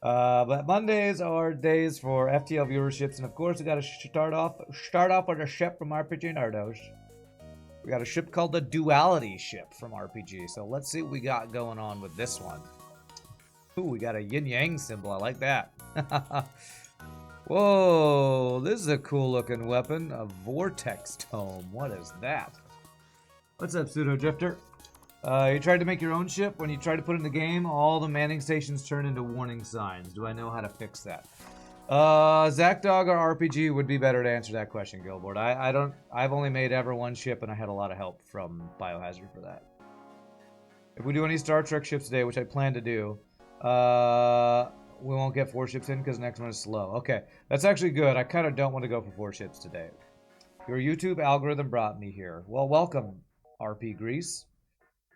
But Mondays are days for FTL viewerships, and of course we got to start off with a ship from RPGNerdos. We got a ship called the Duality Ship from RPG. So let's see what we got going on with this one. Ooh, we got a yin-yang symbol. I like that. Whoa, this is a cool looking weapon. A vortex tome. What is that? What's up, Pseudo Drifter? You tried to make your own ship. When you try to put it in the game, all the manning stations turn into warning signs. Do I know how to fix that? Zakdog or RPG would be better to answer that question, Gilboard. I've only made ever one ship, and I had a lot of help from Biohazard for that. If we do any Star Trek ships today, which I plan to do, we won't get 4 ships in because the next one is slow. Okay, that's actually good. I kind of don't want to go for 4 ships today. Your YouTube algorithm brought me here. Well, welcome, RP Grease.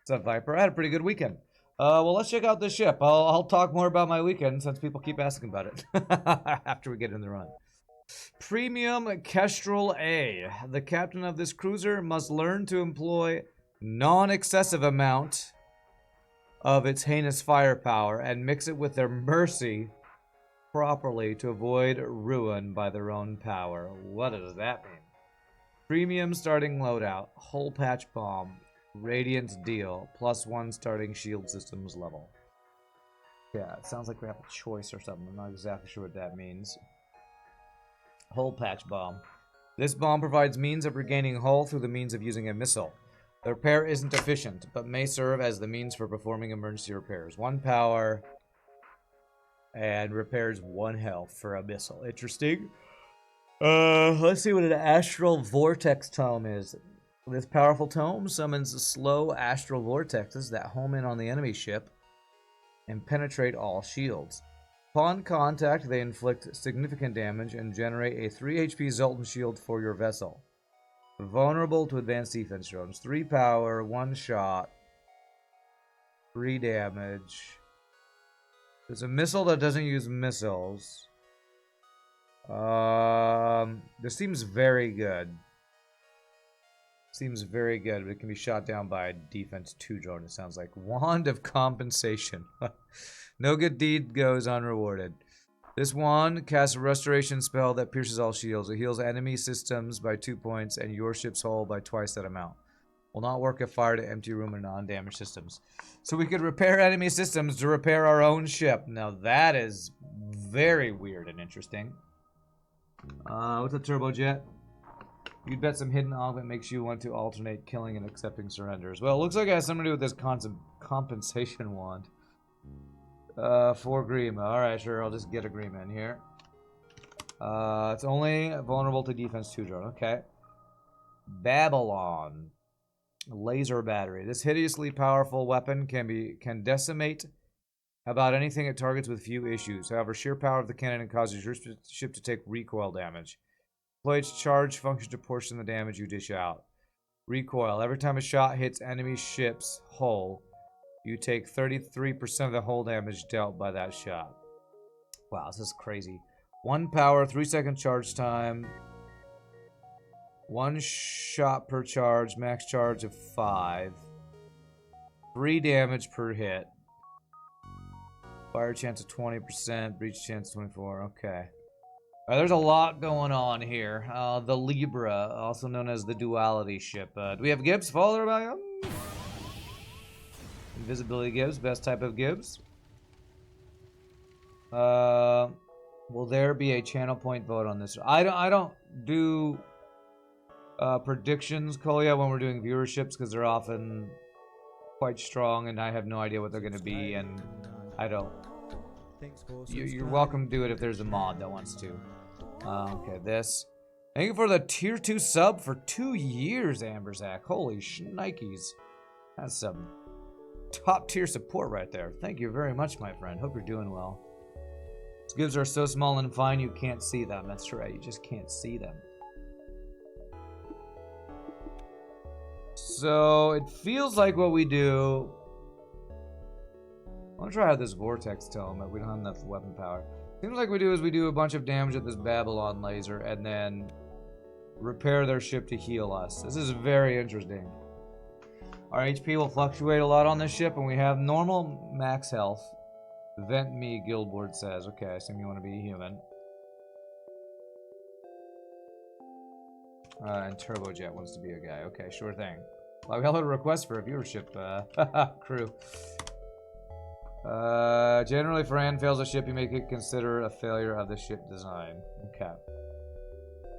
What's up, Viper? I had a pretty good weekend. Well, let's check out this ship. I'll talk more about my weekend since people keep asking about it after we get in the run. Premium Kestrel A. The captain of this cruiser must learn to employ non-excessive amount of its heinous firepower and mix it with their mercy properly to avoid ruin by their own power. What does that mean? Premium starting loadout, hole patch bomb, Radiant deal, +1 starting shield systems level. Yeah, it sounds like we have a choice or something. I'm not exactly sure what that means. Hull patch bomb. This bomb provides means of regaining hull through the means of using a missile. The repair isn't efficient, but may serve as the means for performing emergency repairs. 1 power and repairs 1 health for a missile. Interesting. Let's see what an astral vortex tome is. This powerful tome summons slow astral vortexes that home in on the enemy ship and penetrate all shields. Upon contact, they inflict significant damage and generate a 3 HP Zoltan shield for your vessel. Vulnerable to advanced defense drones. 3 power, 1 shot, 3 damage. There's a missile that doesn't use missiles. This seems very good. Seems very good, but it can be shot down by a defense 2 drone, it sounds like. Wand of Compensation. No good deed goes unrewarded. This wand casts a restoration spell that pierces all shields. It heals enemy systems by 2 points and your ship's hull by twice that amount. Will not work if fired at empty room or non-damaged systems. So we could repair enemy systems to repair our own ship. Now that is very weird and interesting. What's a turbojet? You'd bet some hidden augment makes you want to alternate killing and accepting surrenders. Well, it looks like it has something to do with this compensation wand. 4 Grima. Alright, sure, I'll just get a Grima in here. It's only vulnerable to defense 2 drone. Okay. Babylon. Laser battery. This hideously powerful weapon can decimate about anything it targets with few issues. However, sheer power of the cannon causes your ship to take recoil damage. Deploy its charge function to portion the damage you dish out. Recoil. Every time a shot hits enemy ship's hull, you take 33% of the hull damage dealt by that shot. Wow, this is crazy. 1 power, 3-second charge time. 1 shot per charge, max charge of 5. 3 damage per hit. Fire chance of 20%, breach chance of 24. Okay. There's a lot going on here. The Libra, also known as the Duality Ship. Do we have Gibbs? Follow by Invisibility Gibbs, best type of Gibbs. Will there be a channel point vote on this? I don't do predictions, Kolya, when we're doing viewerships because they're often quite strong, and I have no idea what they're going to be, and I don't. You're welcome to do it if there's a mod that wants to. Okay, this. Thank you for the tier 2 sub for 2 years, Amberzak. Holy shnikes. That's some top tier support right there. Thank you very much, my friend. Hope you're doing well. These gibbs are so small and fine you can't see them. That's right, you just can't see them. So, it feels like what we do... I want to try out this vortex tome, but we don't have enough weapon power. Seems like we do a bunch of damage with this Babylon laser and then repair their ship to heal us. This is very interesting. Our HP will fluctuate a lot on this ship, and we have normal max health. Vent me, Guildboard says. Okay, I assume you want to be human. And Turbojet wants to be a guy. Okay, sure thing. Well, we have a request for a viewership crew. Generally, if Rand fails a ship, you make it consider a failure of the ship design. Okay.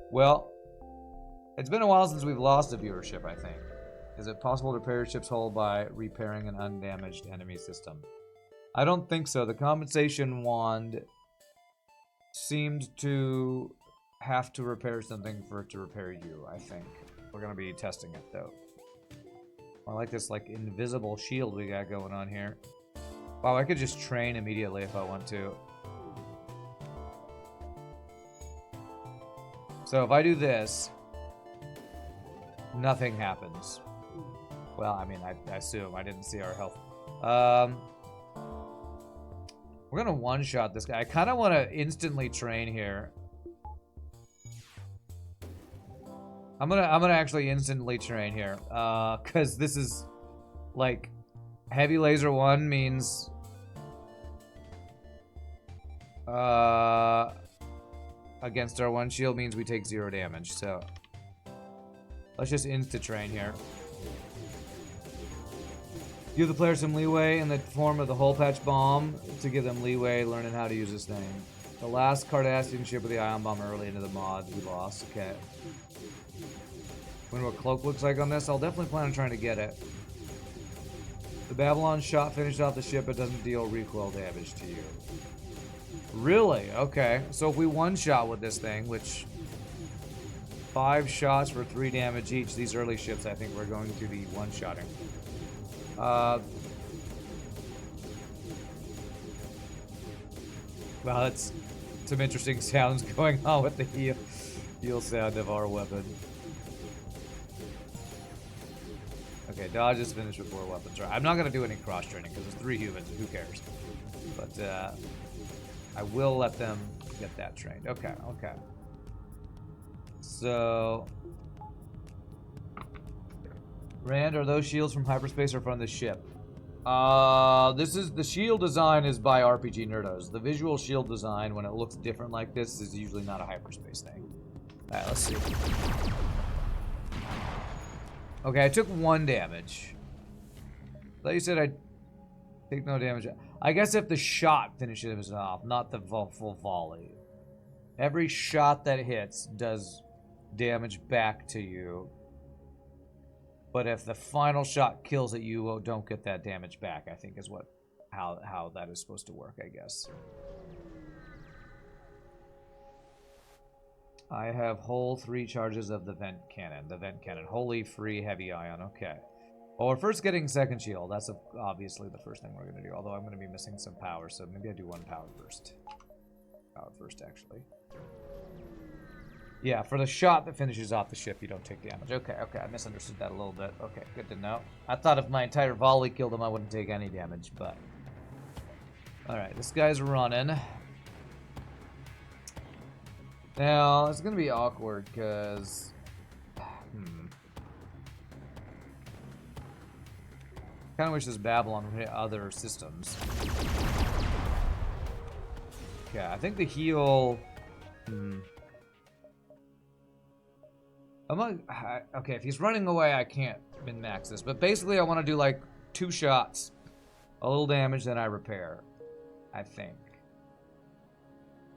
Well, it's been a while since we've lost a viewership, I think. Is it possible to repair your ship's hull by repairing an undamaged enemy system? I don't think so. The compensation wand seemed to have to repair something for it to repair you, I think. We're going to be testing it, though. I like this, like, invisible shield we got going on here. Wow, I could just train immediately if I want to. So if I do this, nothing happens. Well, I mean, I assume. I didn't see our health. We're gonna one-shot this guy. I kind of want to instantly train here. I'm gonna actually instantly train here, cause this is like heavy laser 1 means against our 1 shield means we take 0 damage. So let's just insta train here. Give the player some leeway in the form of the hole patch bomb to give them leeway learning how to use this thing. The last Cardassian ship with the ion bomb early into the mod we lost. Okay. Wonder what cloak looks like on this. I'll definitely plan on trying to get it. The Babylon shot finished off the ship, but doesn't deal recoil damage to you. Really? Okay. So if we one-shot with this thing, which 5 shots for 3 damage each, these early ships I think we're going to be one-shotting. Well, that's some interesting sounds going on with the heal sound of our weapon. Okay, dodge is finished with 4 weapons. Right, I'm not going to do any cross-training because there's 3 humans. Who cares? But I will let them get that trained. Okay, okay. So... Rand, are those shields from hyperspace or from the ship? This is the shield design is by RPGNerdos. The visual shield design, when it looks different like this, is usually not a hyperspace thing. Alright, let's see. Okay, I took 1 damage. I thought you said I'd take no damage. I guess if the shot finishes it off, not the full volley. Every shot that hits does damage back to you. But if the final shot kills it, you don't get that damage back, I think is what how that is supposed to work, I guess. I have whole 3 charges of the vent cannon. The vent cannon. Wholly free heavy ion. Okay. Well, we're first getting second shield. That's obviously the first thing we're going to do. Although I'm going to be missing some power, so maybe I do 1 power first. Power first, actually. Yeah, for the shot that finishes off the ship, you don't take damage. Okay, okay, I misunderstood that a little bit. Okay, good to know. I thought if my entire volley killed him, I wouldn't take any damage, but... Alright, this guy's running. Now, it's gonna be awkward, because... Kinda wish this Babylon would hit other systems. Okay, I think the heal... Okay, if he's running away, I can't min-max this. But basically, I want to do like 2 shots, a little damage, then I repair. I think.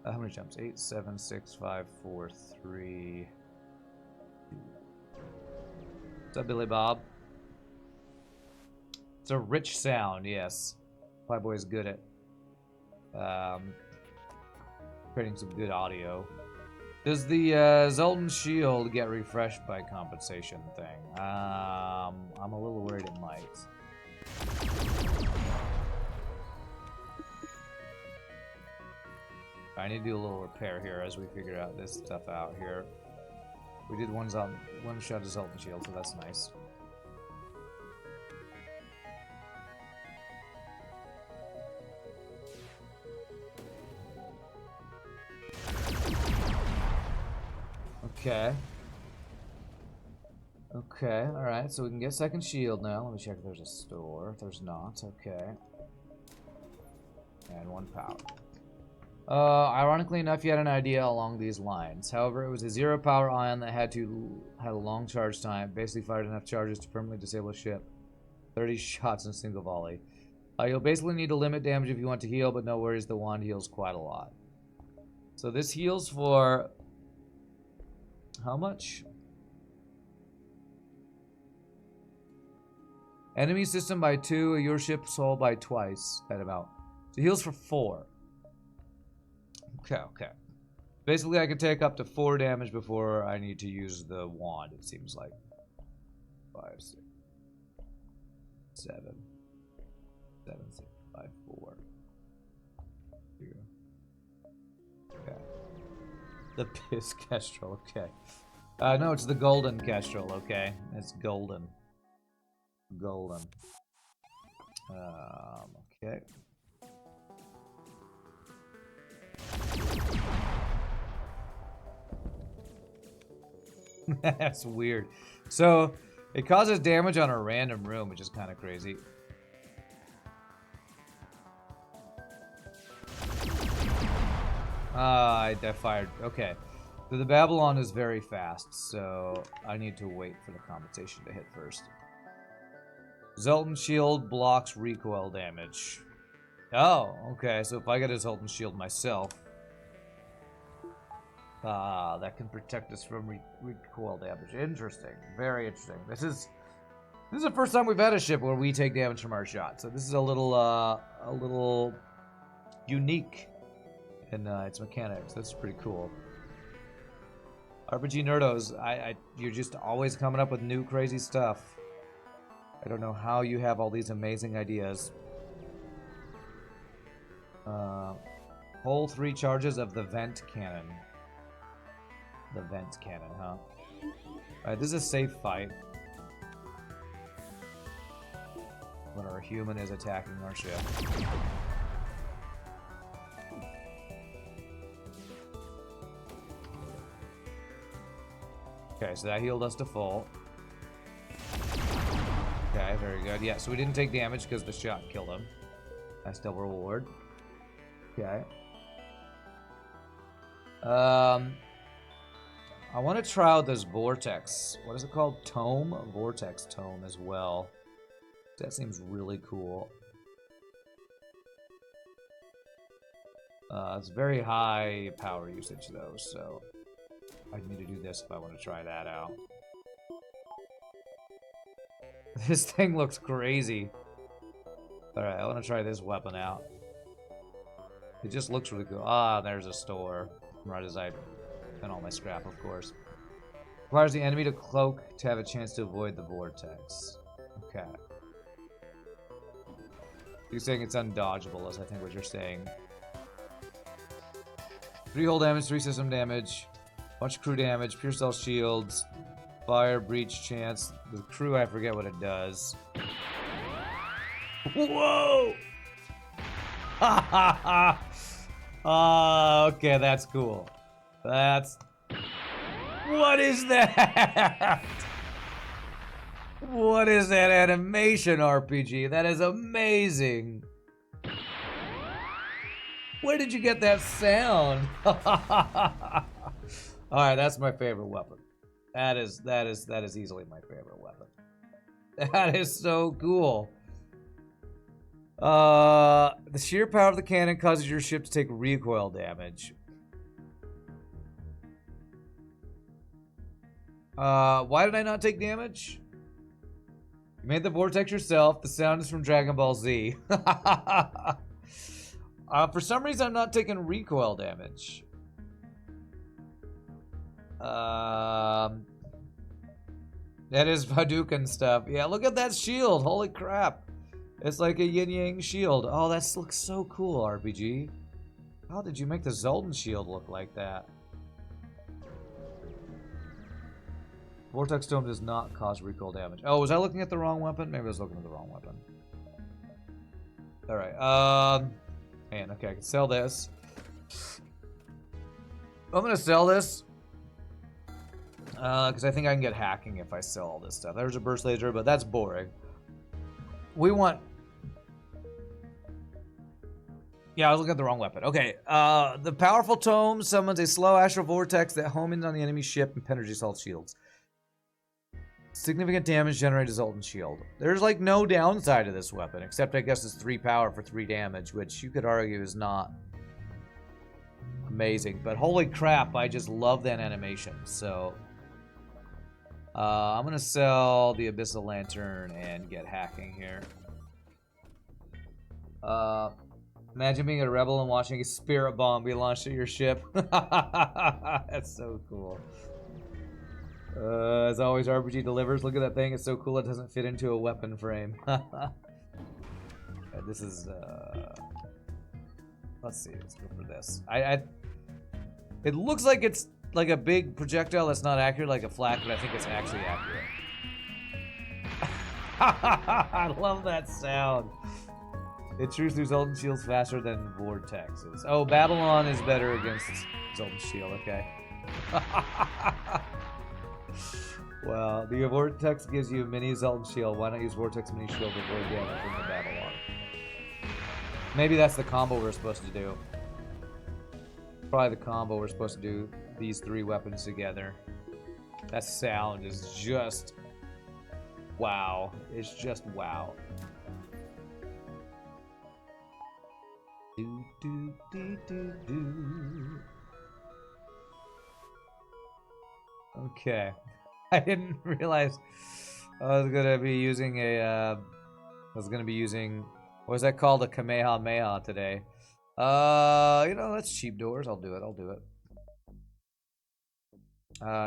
How many jumps? 8, 7, 6, 5, 4, 3, 2. What's up, Billy Bob? It's a rich sound, yes. Playboy's good at creating some good audio. Does the Zoltan shield get refreshed by compensation thing? I'm a little worried it might. I need to do a little repair here as we figure out this stuff out here. We did one shot of Zoltan shield, so that's nice. Okay. Okay, alright, so we can get second shield now. Let me check if there's a store. If there's not, okay. And 1 power. Ironically enough, you had an idea along these lines. However, it was a 0 power ion that had a long charge time. Basically fired enough charges to permanently disable a ship. 30 shots in a single volley. You'll basically need to limit damage if you want to heal, but no worries, the wand heals quite a lot. So this heals for... how much? Enemy system by 2, your ship's hull by twice that amount. So heals for 4. Okay. Basically, I can take up to 4 damage before I need to use the wand, it seems like. 5, 6, 7, 7, 6, 5, 4. 2. Okay. The piss kestrel, okay. No, it's the golden kestrel, okay? It's golden. Golden. Okay. That's weird. So, it causes damage on a random room, which is kind of crazy. I fired. Okay. So the Babylon is very fast, so I need to wait for the compensation to hit first. Zoltan Shield blocks recoil damage. Oh, okay. So if I get a Zoltan Shield myself, that can protect us from recoil damage. Interesting. Very interesting. This is the first time we've had a ship where we take damage from our shot. So this is a little unique in its mechanics. That's pretty cool. RPGNerdos, you're just always coming up with new crazy stuff. I don't know how you have all these amazing ideas. Whole 3 charges of the vent cannon. The vent cannon, huh? Alright, this is a safe fight. When our human is attacking our ship. Okay, so that healed us to full. Okay, very good. Yeah, so we didn't take damage because the shot killed him. Nice double reward. Okay. I want to try out this vortex. What is it called? Tome? Vortex tome as well. That seems really cool. It's very high power usage though, so I need to do this if I want to try that out. This thing looks crazy. Alright, I want to try this weapon out. It just looks really cool. Ah, there's a store. Right as I spent all my scrap, of course. Requires the enemy to cloak to have a chance to avoid the vortex. Okay. You're saying it's undodgeable, is I think what you're saying. 3 hull damage, 3 system damage, bunch of crew damage, pure stealth shields, fire, breach chance. The crew, I forget what it does. Whoa! Ha ha ha! Okay, that's cool. That's... What is that? What is that animation, RPG? That is amazing. Where did you get that sound? Alright, that's my favorite weapon. That is easily my favorite weapon. That is so cool. The sheer power of the cannon causes your ship to take recoil damage. Why did I not take damage? You made the vortex yourself. The sound is from Dragonball Z. For some reason, I'm not taking recoil damage. That is Hadouken stuff. Yeah, look at that shield. Holy crap. It's like a yin-yang shield. Oh, that looks so cool, RPG. How did you make the Zoltan shield look like that? Vortex Dome does not cause recoil damage. Oh, was I looking at the wrong weapon? Maybe I was looking at the wrong weapon. Alright, man, okay, I can sell this. I'm gonna sell this. Because I think I can get hacking if I sell all this stuff. There's a burst laser, but that's boring. We want... Yeah, I was looking at the wrong weapon. Okay, the powerful tome summons a slow astral vortex that homes on the enemy ship and penetrates all shields. Significant damage generated Zoltan shield. There's like no downside to this weapon, except I guess it's 3 power for 3 damage, which you could argue is not amazing. But holy crap, I just love that animation. So I'm gonna sell the Abyssal Lantern and get hacking here. Imagine being a rebel and watching a spirit bomb be launched at your ship. That's so cool. As always, RPG delivers. Look at that thing. It's so cool it doesn't fit into a weapon frame. This is, let's see. Let's go for this. It looks like it's like a big projectile that's not accurate, like a flak, but I think it's actually accurate. I love that sound. It shoots through Zoltan shields faster than vortexes. Oh, Babylon is better against Zoltan shield, okay. Well, the vortex gives you a mini Zoltan shield. Why not use vortex mini shield to avoid damage from the Babylon? Maybe that's the combo we're supposed to do. Probably the combo we're supposed to do these 3 weapons together. That sound is just wow. It's just wow. Do, do, do, do, do. Okay. I didn't realize I was gonna be using what was that called? A Kamehameha today. You know, that's cheap doors. I'll do it.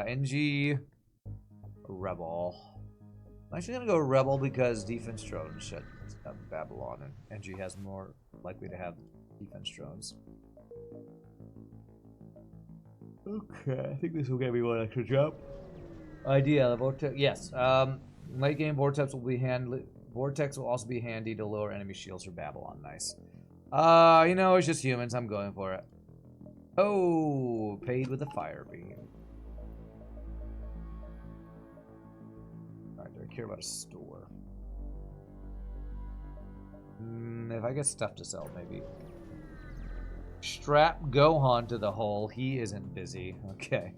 NG Rebel. I'm actually gonna go Rebel because defense drones shut Babylon, and NG has more likely to have defense drones. Okay, I think this will get me 1 extra jump. Idea, vortex. Yes. Late game vortex will be handy. Vortex will also be handy to lower enemy shields for Babylon. Nice. You know, it's just humans. I'm going for it. Oh, paid with a fire beam. Alright, do I care about a store? If I get stuff to sell, maybe. Strap Gohan to the hole. He isn't busy. Okay.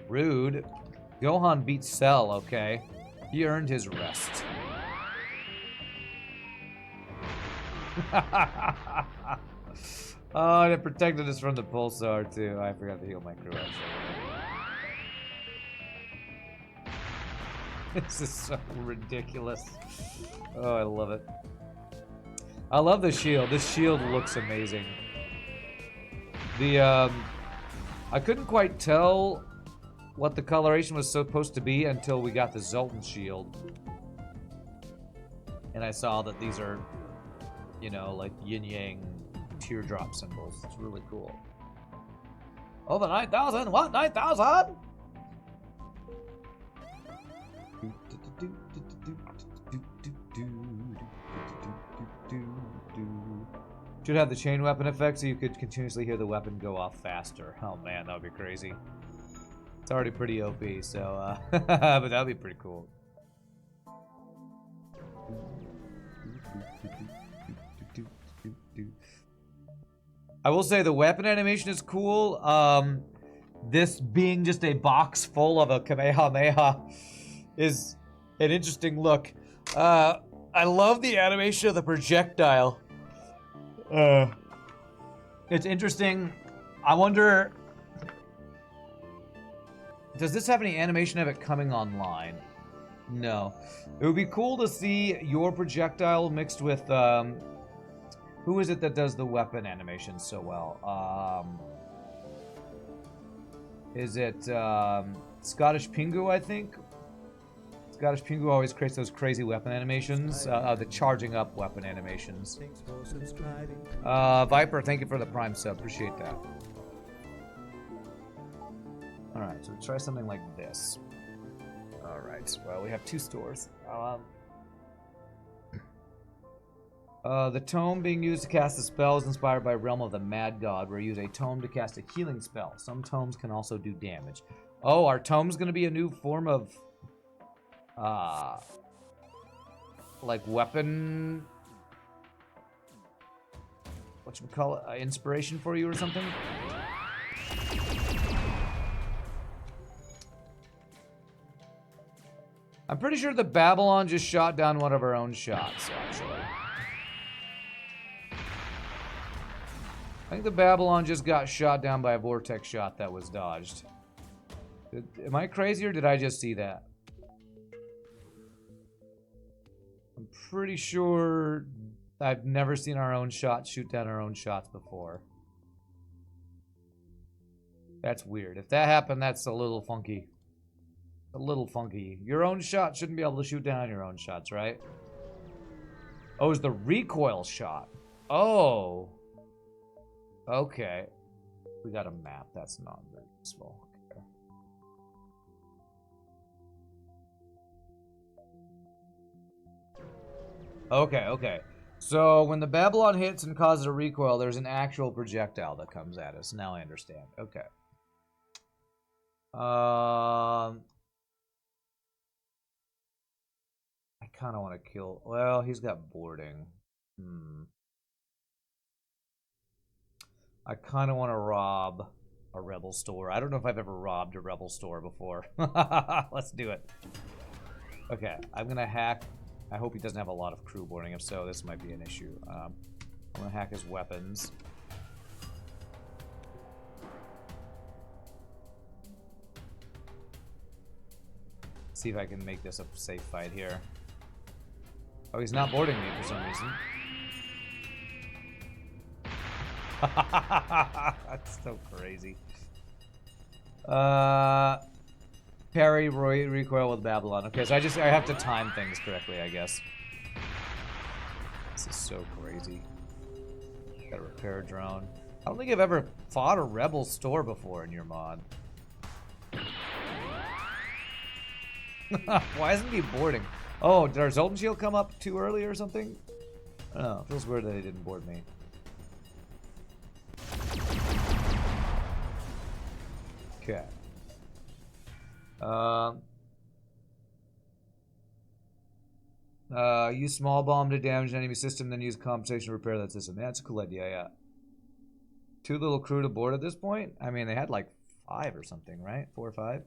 Rude. Gohan beats Cell, okay. He earned his rest. Oh, and it protected us from the pulsar too. I forgot to heal my crew actually. This is so ridiculous. Oh, I love it. I love the shield. This shield looks amazing. I couldn't quite tell what the coloration was supposed to be until we got the Zoltan shield. And I saw that these are, you know, like yin-yang teardrop symbols. It's really cool. Over 9,000? What? 9,000? Should have the chain weapon effect so you could continuously hear the weapon go off faster. Oh man, that would be crazy. It's already pretty OP, so but that would be pretty cool. I will say the weapon animation is cool. This being just a box full of a Kamehameha is an interesting look. I love the animation of the projectile. It's interesting. I wonder, does this have any animation of it coming online? No. It would be cool to see your projectile mixed with, who is it that does the weapon animation so well? Is it, Scottish Pingu, I think? Scottish Pingu always creates those crazy weapon animations, the charging up weapon animations. Viper, thank you for the Prime sub. Appreciate that. Alright, so try something like this. Alright, well, we have 2 stores. The tome being used to cast a spell is inspired by Realm of the Mad God, where you use a tome to cast a healing spell. Some tomes can also do damage. Oh, our tome's going to be a new form of like weapon, whatchamacallit, inspiration for you or something? I'm pretty sure the Babylon just shot down one of our own shots, actually. I think the Babylon just got shot down by a vortex shot that was dodged. Am I crazy or did I just see that? I'm pretty sure I've never seen our own shots shoot down our own shots before. That's weird. If that happened, that's a little funky. A little funky. Your own shot shouldn't be able to shoot down your own shots, right? Oh, it's the recoil shot. Oh. Okay. We got a map. That's not very useful. Okay, okay. So when the Babylon hits and causes a recoil, there's an actual projectile that comes at us. Now I understand. Okay. I kind of want to kill... Well, he's got boarding. I kind of want to rob a rebel store. I don't know if I've ever robbed a rebel store before. Let's do it. Okay, I'm going to hack... I hope he doesn't have a lot of crew boarding. If so, this might be an issue. I'm going to hack his weapons. See if I can make this a safe fight here. Oh, he's not boarding me for some reason. That's so crazy. Parry, recoil with Babylon. Okay, so I have to time things correctly, I guess. This is so crazy. Gotta repair a drone. I don't think I've ever fought a rebel store before in your mod. Why isn't he boarding? Oh, did our Zoltan shield come up too early or something? I don't know. It feels weird that he didn't board me. Okay. Use small bomb to damage an enemy system, then use compensation to repair that system. Yeah, that's a cool idea, yeah. 2 little crew to board at this point? I mean, they had like 5 or something, right? 4 or 5?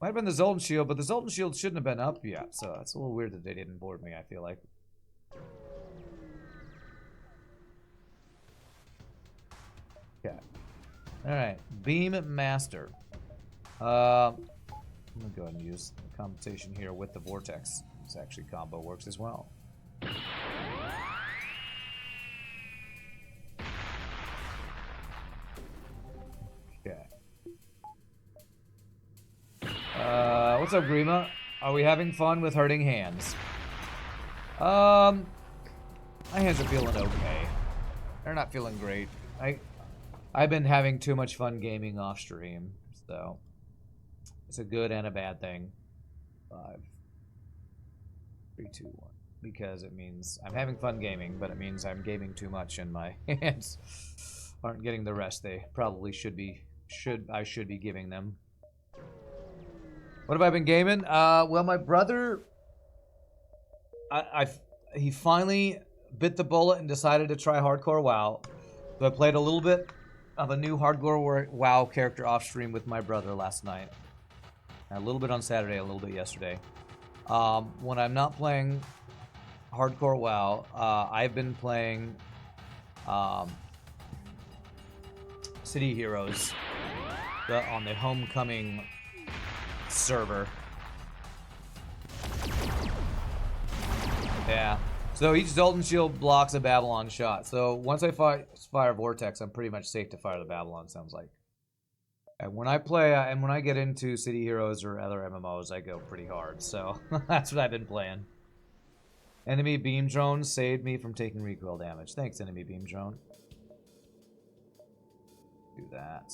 Might have been the Zoltan shield, but the Zoltan shield shouldn't have been up yet, so it's a little weird that they didn't board me, I feel like. Okay. Alright, Beam Master. I'm gonna go ahead and use the compensation here with the Vortex. This actually combo works as well. Okay. What's up, Grima? Are we having fun with hurting hands? My hands are feeling okay. They're not feeling great. I've been having too much fun gaming off stream, so it's a good and a bad thing. 5, 3, 2, 1. Because it means I'm having fun gaming, but it means I'm gaming too much and my hands aren't getting the rest they probably should be. I should be giving them. What have I been gaming? Well, my brother, he finally bit the bullet and decided to try hardcore WoW. So I played a little bit of a new hardcore WoW character off stream with my brother last night. A little bit on Saturday, a little bit yesterday. When I'm not playing hardcore WoW, I've been playing City Heroes on the Homecoming server. Yeah. So each Zoltan shield blocks a Babylon shot. So once I fire Vortex, I'm pretty much safe to fire the Babylon, sounds like. And when I play, and when I get into City Heroes or other MMOs, I go pretty hard. So that's what I've been playing. Enemy beam drone saved me from taking recoil damage. Thanks, enemy beam drone. Do that.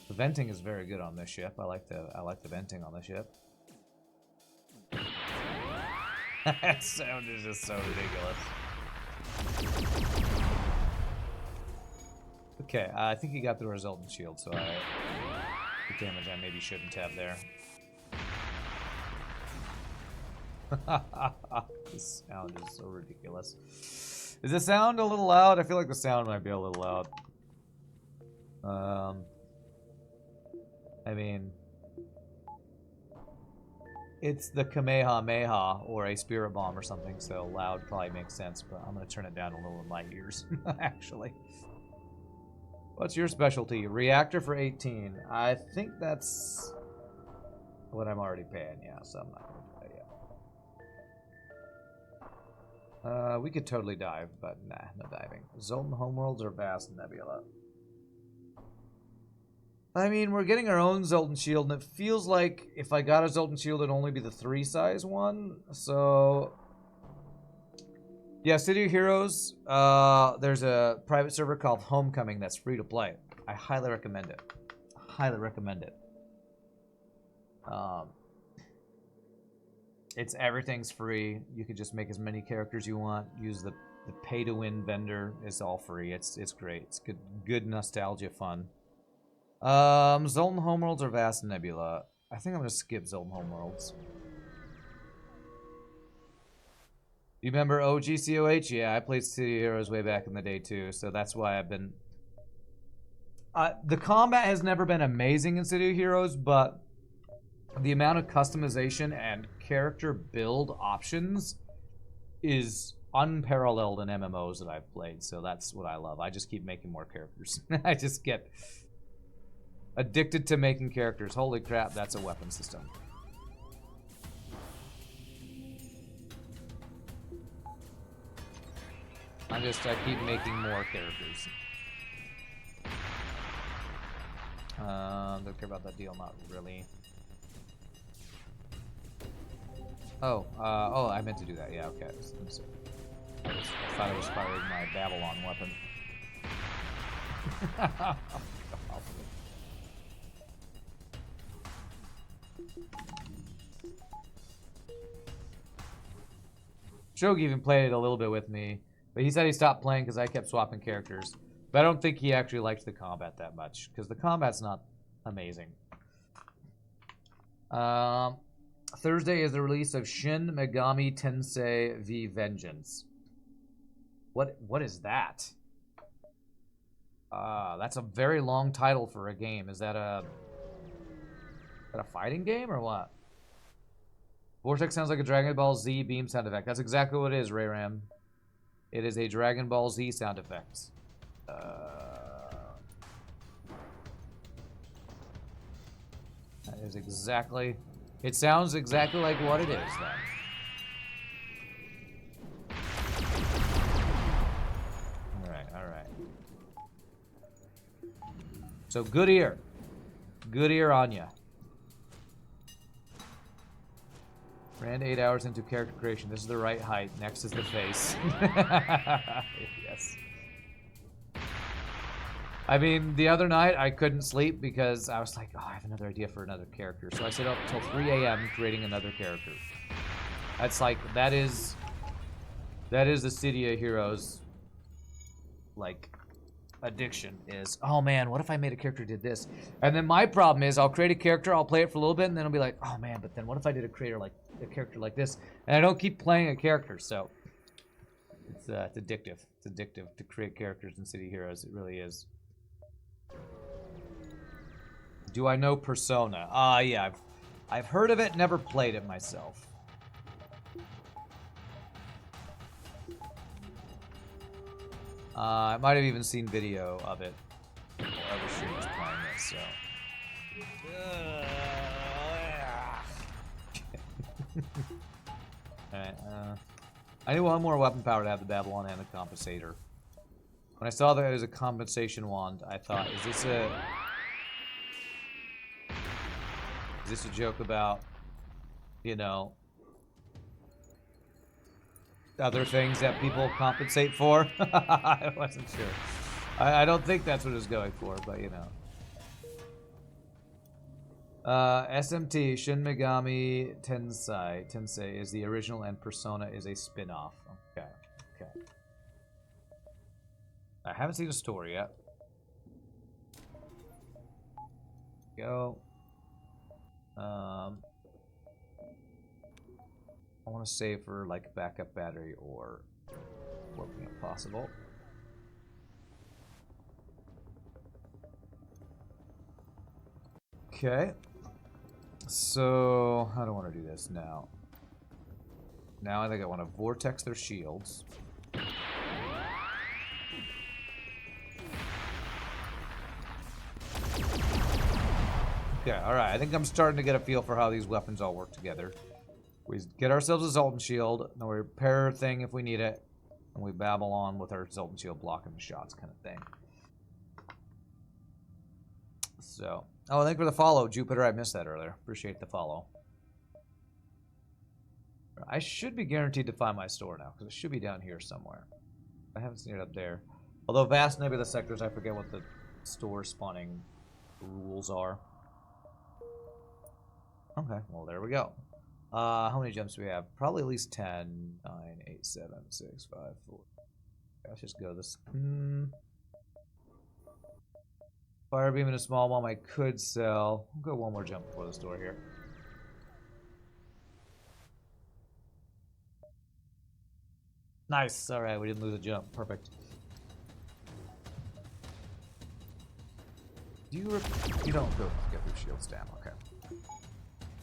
The venting is very good on this ship. I like the venting on the ship. That sound is just so ridiculous. Okay, I think he got the resultant shield, so the damage I maybe shouldn't have there. This sound is so ridiculous. Is the sound a little loud? I feel like the sound might be a little loud. I mean, it's the Kamehameha or a Spirit Bomb or something, so loud probably makes sense, but I'm going to turn it down a little in my ears, actually. What's your specialty? Reactor for 18. I think that's what I'm already paying, yeah, so I'm not going to do that yet. We could totally dive, but nah, no diving. Zoltan Homeworlds or Vast Nebula? I mean, we're getting our own Zoltan Shield, and it feels like if I got a Zoltan Shield, it'd only be the 3-size one. So, yeah, City of Heroes, there's a private server called Homecoming that's free to play. I highly recommend it. Highly recommend it. Everything's free. You can just make as many characters you want. Use the pay-to-win vendor. It's all free. It's great. It's good nostalgia fun. Zoltan Homeworlds or Vast Nebula? I think I'm gonna skip Zoltan Homeworlds. You remember OGCOH? Yeah, I played City of Heroes way back in the day too, so that's why I've been... the combat has never been amazing in City of Heroes, but the amount of customization and character build options is unparalleled in MMOs that I've played, so that's what I love. I just keep making more characters. I just get addicted to making characters. Holy crap, that's a weapon system. I keep making more characters. Don't care about that deal, not really. Oh, I meant to do that. Yeah, okay. I thought I was firing my Babylon weapon. Shog even played it a little bit with me, but he said he stopped playing because I kept swapping characters. But I don't think he actually liked the combat that much, because the combat's not amazing. Thursday is the release of Shin Megami Tensei V Vengeance. What is that? That's a very long title for a game. Is that a fighting game or what? Vortex sounds like a Dragon Ball Z beam sound effect. That's exactly what it is, Rayram. It is a Dragon Ball Z sound effect. That is exactly... It sounds exactly like what it is, then. Alright. So, good ear. Good ear on ya. Ran 8 hours into character creation. This is the right height. Next is the face. Yes. I mean, the other night I couldn't sleep because I was like, oh, I have another idea for another character. So I stayed up until 3 a.m. creating another character. That's like, that is the City of Heroes, like, addiction is, oh man, what if I made a character did this? And then my problem is I'll create a character, I'll play it for a little bit, and then I'll be like, oh man, but then what if I did a character like this? And I don't keep playing a character, so it's addictive. It's addictive to create characters in City Heroes. It really is. Do I know Persona? Yeah, I've heard of it, never played it myself. I might have even seen video of it. Or other streamers playing this, so. Alright, I need one more weapon power to have the Babylon and the compensator. When I saw that it was a compensation wand, I thought, is this a joke about, you know, other things that people compensate for? I wasn't sure. I don't think that's what it's going for, but you know. SMT, Shin Megami Tensei is the original and Persona is a spin-off. Okay. I haven't seen a story yet. Go. want to save for like backup battery or working if possible. Okay. So, how do I want to do this now? Now I think I want to vortex their shields. Okay, alright. I think I'm starting to get a feel for how these weapons all work together. We get ourselves a Zoltan shield, then we repair our thing if we need it, and we babble on with our Zoltan shield blocking the shots kind of thing. So, oh, thank you for the follow, Jupiter. I missed that earlier. Appreciate the follow. I should be guaranteed to find my store now, because it should be down here somewhere. I haven't seen it up there. Although vast nebula sectors, I forget what the store spawning rules are. Okay, well, there we go. How many jumps do we have? Probably at least 10, 9, 8, 7, 6, 5, 4. Let's just go this. Fire beam and a small bomb I could sell. I'll go one more jump before the store here. Nice. All right, we didn't lose a jump. Perfect. You don't go get your shields down. Okay.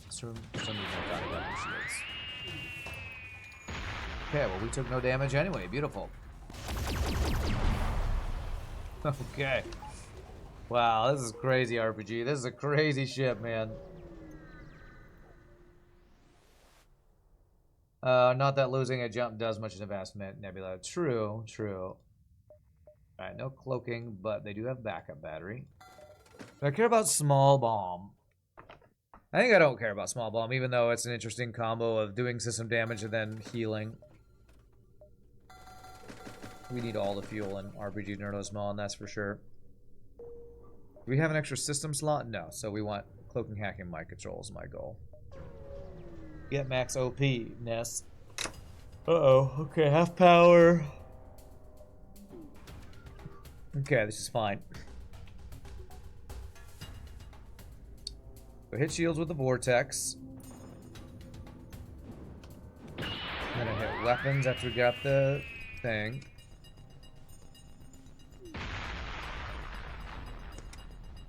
For some reason I thought I got your shields. Okay, well we took no damage anyway. Beautiful. Okay. Wow, this is crazy RPG. This is a crazy ship, man. Not that losing a jump does much in a vast nebula. True, true. Alright, no cloaking, but they do have backup battery. Do I care about small bomb? I think I don't care about small bomb, even though it's an interesting combo of doing system damage and then healing. We need all the fuel in RPGNerdos mod, that's for sure. Do we have an extra system slot? No, so we want cloaking, hacking, mind control is my goal. Get max OP, Ness. Uh-oh, okay, half power. Okay, this is fine. So hit shields with the vortex. Then I hit weapons after we got the thing.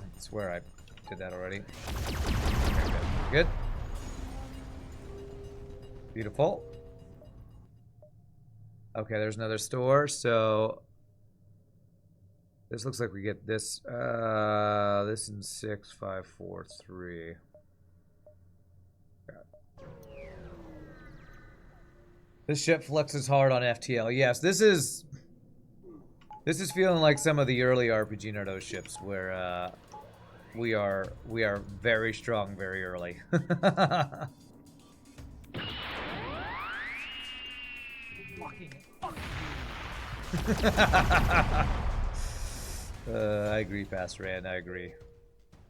I swear I did that already. Okay, good. Beautiful. Okay, there's another store, so this looks like we get this this in 6, 5, 4, 3. This ship flexes hard on FTL. Yes, this is feeling like some of the early RPGNerdos ships where we are very strong very early. I agree, Pastor Rand. I agree.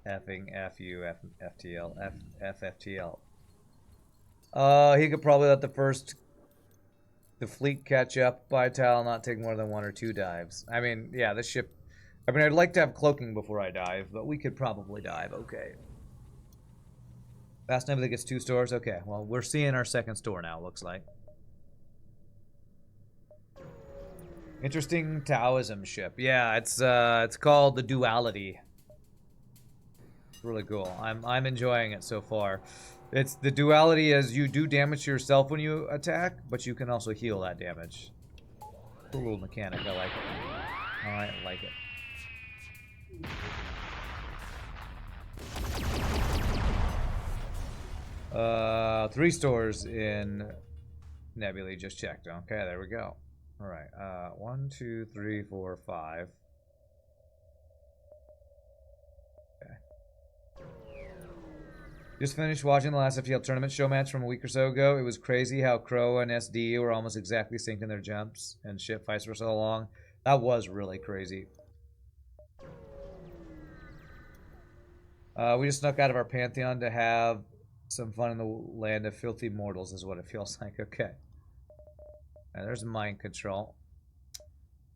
Effing F you, FTL, FTL. He could probably let the fleet catch up by Tal, not take more than 1 or 2 dives. I mean, yeah, this ship. I mean, I'd like to have cloaking before I dive, but we could probably dive. Okay. Fast Nebula gets 2 stores. Okay, well, we're seeing our second store now. Looks like. Interesting Taoism ship. Yeah, it's called the Duality. It's really cool. I'm enjoying it so far. It's the duality as you do damage to yourself when you attack, but you can also heal that damage. Cool little mechanic. I like it. I like it. 3 stores in Nebula. Just checked. Okay, there we go. All right. 1, 2, 3, 4, 5. Okay. Just finished watching the last FTL tournament show match from a week or so ago. It was crazy how Crow and SD were almost exactly syncing their jumps and ship fights for so long. That was really crazy. We just snuck out of our Pantheon to have some fun in the land of filthy mortals is what it feels like. Okay. And there's mind control.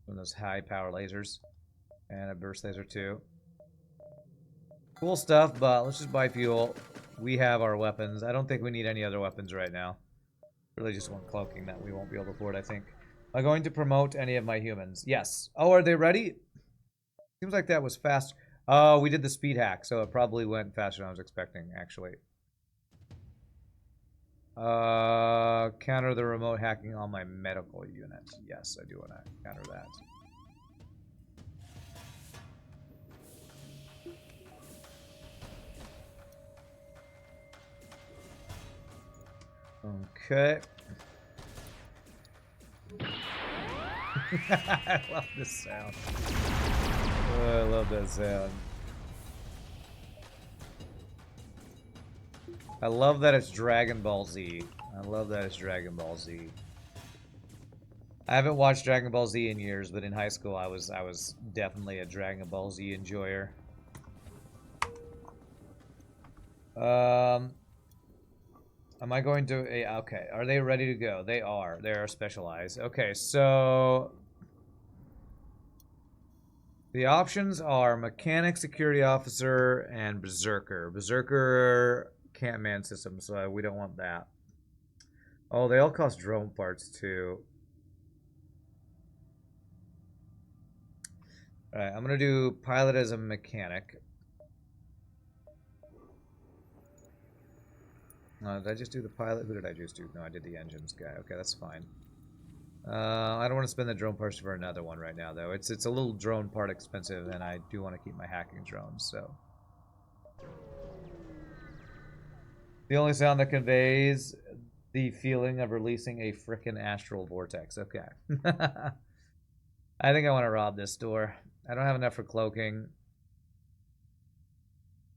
From those high power lasers. And a burst laser too. Cool stuff, but let's just buy fuel. We have our weapons. I don't think we need any other weapons right now. Really just want cloaking that we won't be able to afford, I think. Am I going to promote any of my humans? Yes. Oh, are they ready? Seems like that was fast. Oh, we did the speed hack, so it probably went faster than I was expecting, actually. Counter the remote hacking on my medical unit. Yes, I do want to counter that. Okay. I love this sound. Oh, I love that sound. I love that it's Dragonball Z. I love that it's Dragonball Z. I haven't watched Dragon Ball Z in years, but in high school I was definitely a Dragon Ball Z enjoyer. Am I going to... okay, are they ready to go? They are. They are specialized. Okay, so... the options are Mechanic, Security Officer, and Berserker. Berserker can't man system, so we don't want that. Oh, they all cost drone parts, too. Alright, I'm going to do Pilot as a Mechanic. Did I just do the pilot? Who did I just do? No, I did the engines guy. Okay, that's fine. I don't want to spend the drone parts for another one right now, though. It's a little drone part expensive, and I do want to keep my hacking drones, so. The only sound that conveys the feeling of releasing a frickin' astral vortex. Okay. I think I want to rob this store. I don't have enough for cloaking. Do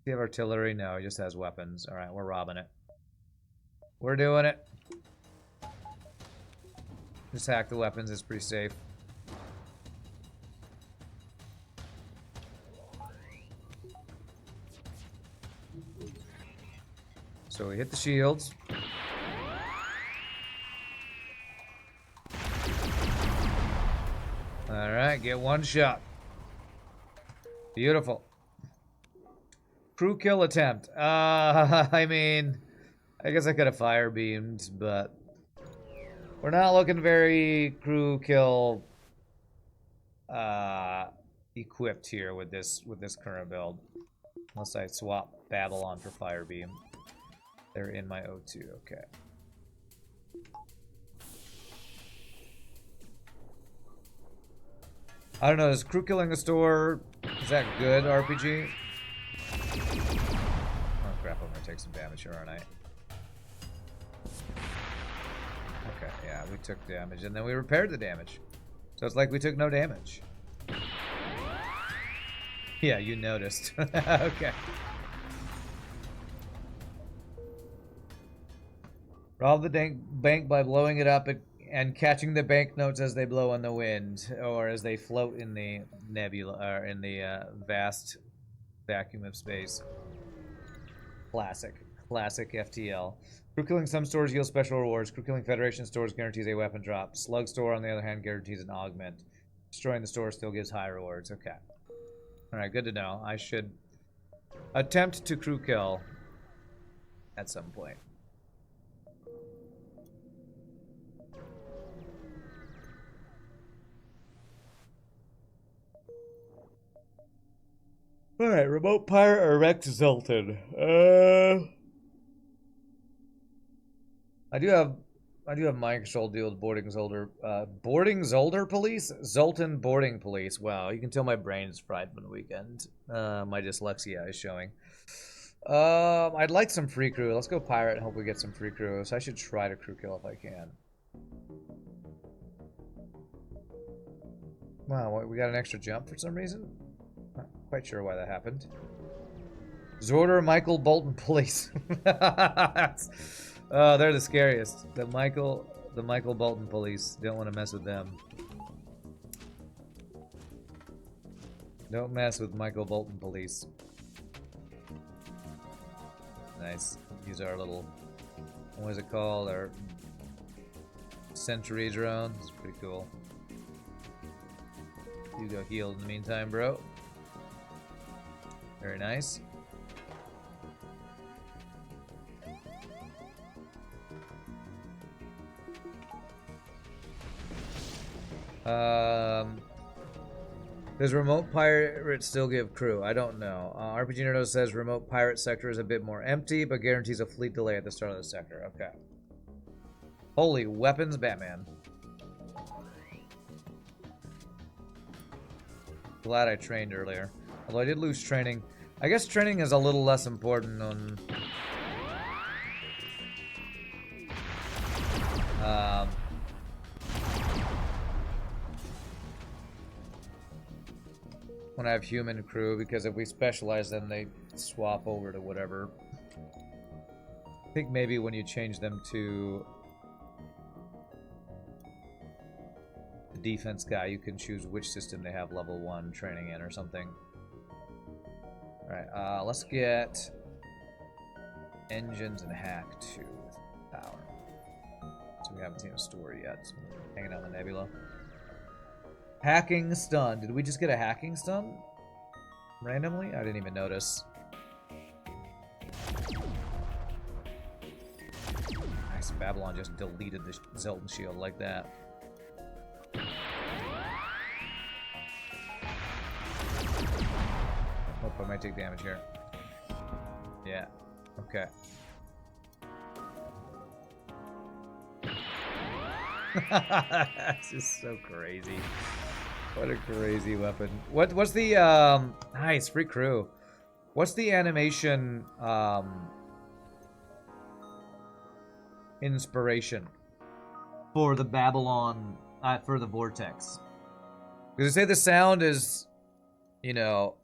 you have artillery? No, it just has weapons. Alright, we're robbing it. We're doing it. Just hack the weapons, it's pretty safe. So we hit the shields. Alright, get one shot. Beautiful. Crew kill attempt. I mean, I guess I could have fire beamed, but we're not looking very crew kill equipped here with this current build. Unless I swap Babylon for fire beam. They're in my O2, okay. I don't know, is crew killing a store, is that good RPG? Oh crap, I'm gonna take some damage here, aren't I? Okay, yeah, we took damage and then we repaired the damage. So it's like we took no damage. Yeah, you noticed. Okay. Rob the bank by blowing it up and catching the banknotes as they blow in the wind, or as they float in the nebula, or in the vast vacuum of space. Classic FTL. Crew killing some stores yields special rewards. Crew killing Federation stores guarantees a weapon drop. Slug store, on the other hand, guarantees an augment. Destroying the store still gives high rewards. Okay. Alright, good to know. I should attempt to crew kill at some point. Alright, remote pirate or Rex Zoltan? I do have mind control deal with boarding Zolder police? Zoltan boarding police. Wow, you can tell my brain's fried from the weekend. My dyslexia is showing. I'd like some free crew. Let's go pirate and hope we get some free crew. So I should try to crew kill if I can. Wow, we got an extra jump for some reason? Not quite sure why that happened. Zorder Michael Bolton police. Oh, they're the scariest. The Michael Bolton police. Don't want to mess with them. Don't mess with Michael Bolton police. Nice. Use our little, what is it called? Our sentry drone. It's pretty cool. You go heal in the meantime, bro. Very nice. Does remote pirate still give crew? I don't know. RPGNerdos says remote pirate sector is a bit more empty, but guarantees a fleet delay at the start of the sector. Okay. Holy weapons, Batman. Glad I trained earlier. Although I did lose training. I guess training is a little less important on... when I have human crew, because if we specialize then they swap over to whatever. I think maybe when you change them to the defense guy, you can choose which system they have level 1 training in or something. Alright, let's get engines and hack 2 with power. So we haven't seen a story yet. So hanging out in the nebula. Hacking stun. Did we just get a hacking stun? Randomly? I didn't even notice. Nice. Babylon just deleted the Zelton shield like that. Hope I might take damage here. Yeah. Okay. That's just so crazy. What a crazy weapon. What's the nice free crew. What's the animation inspiration for the Babylon for the vortex? Because they say the sound is, you know,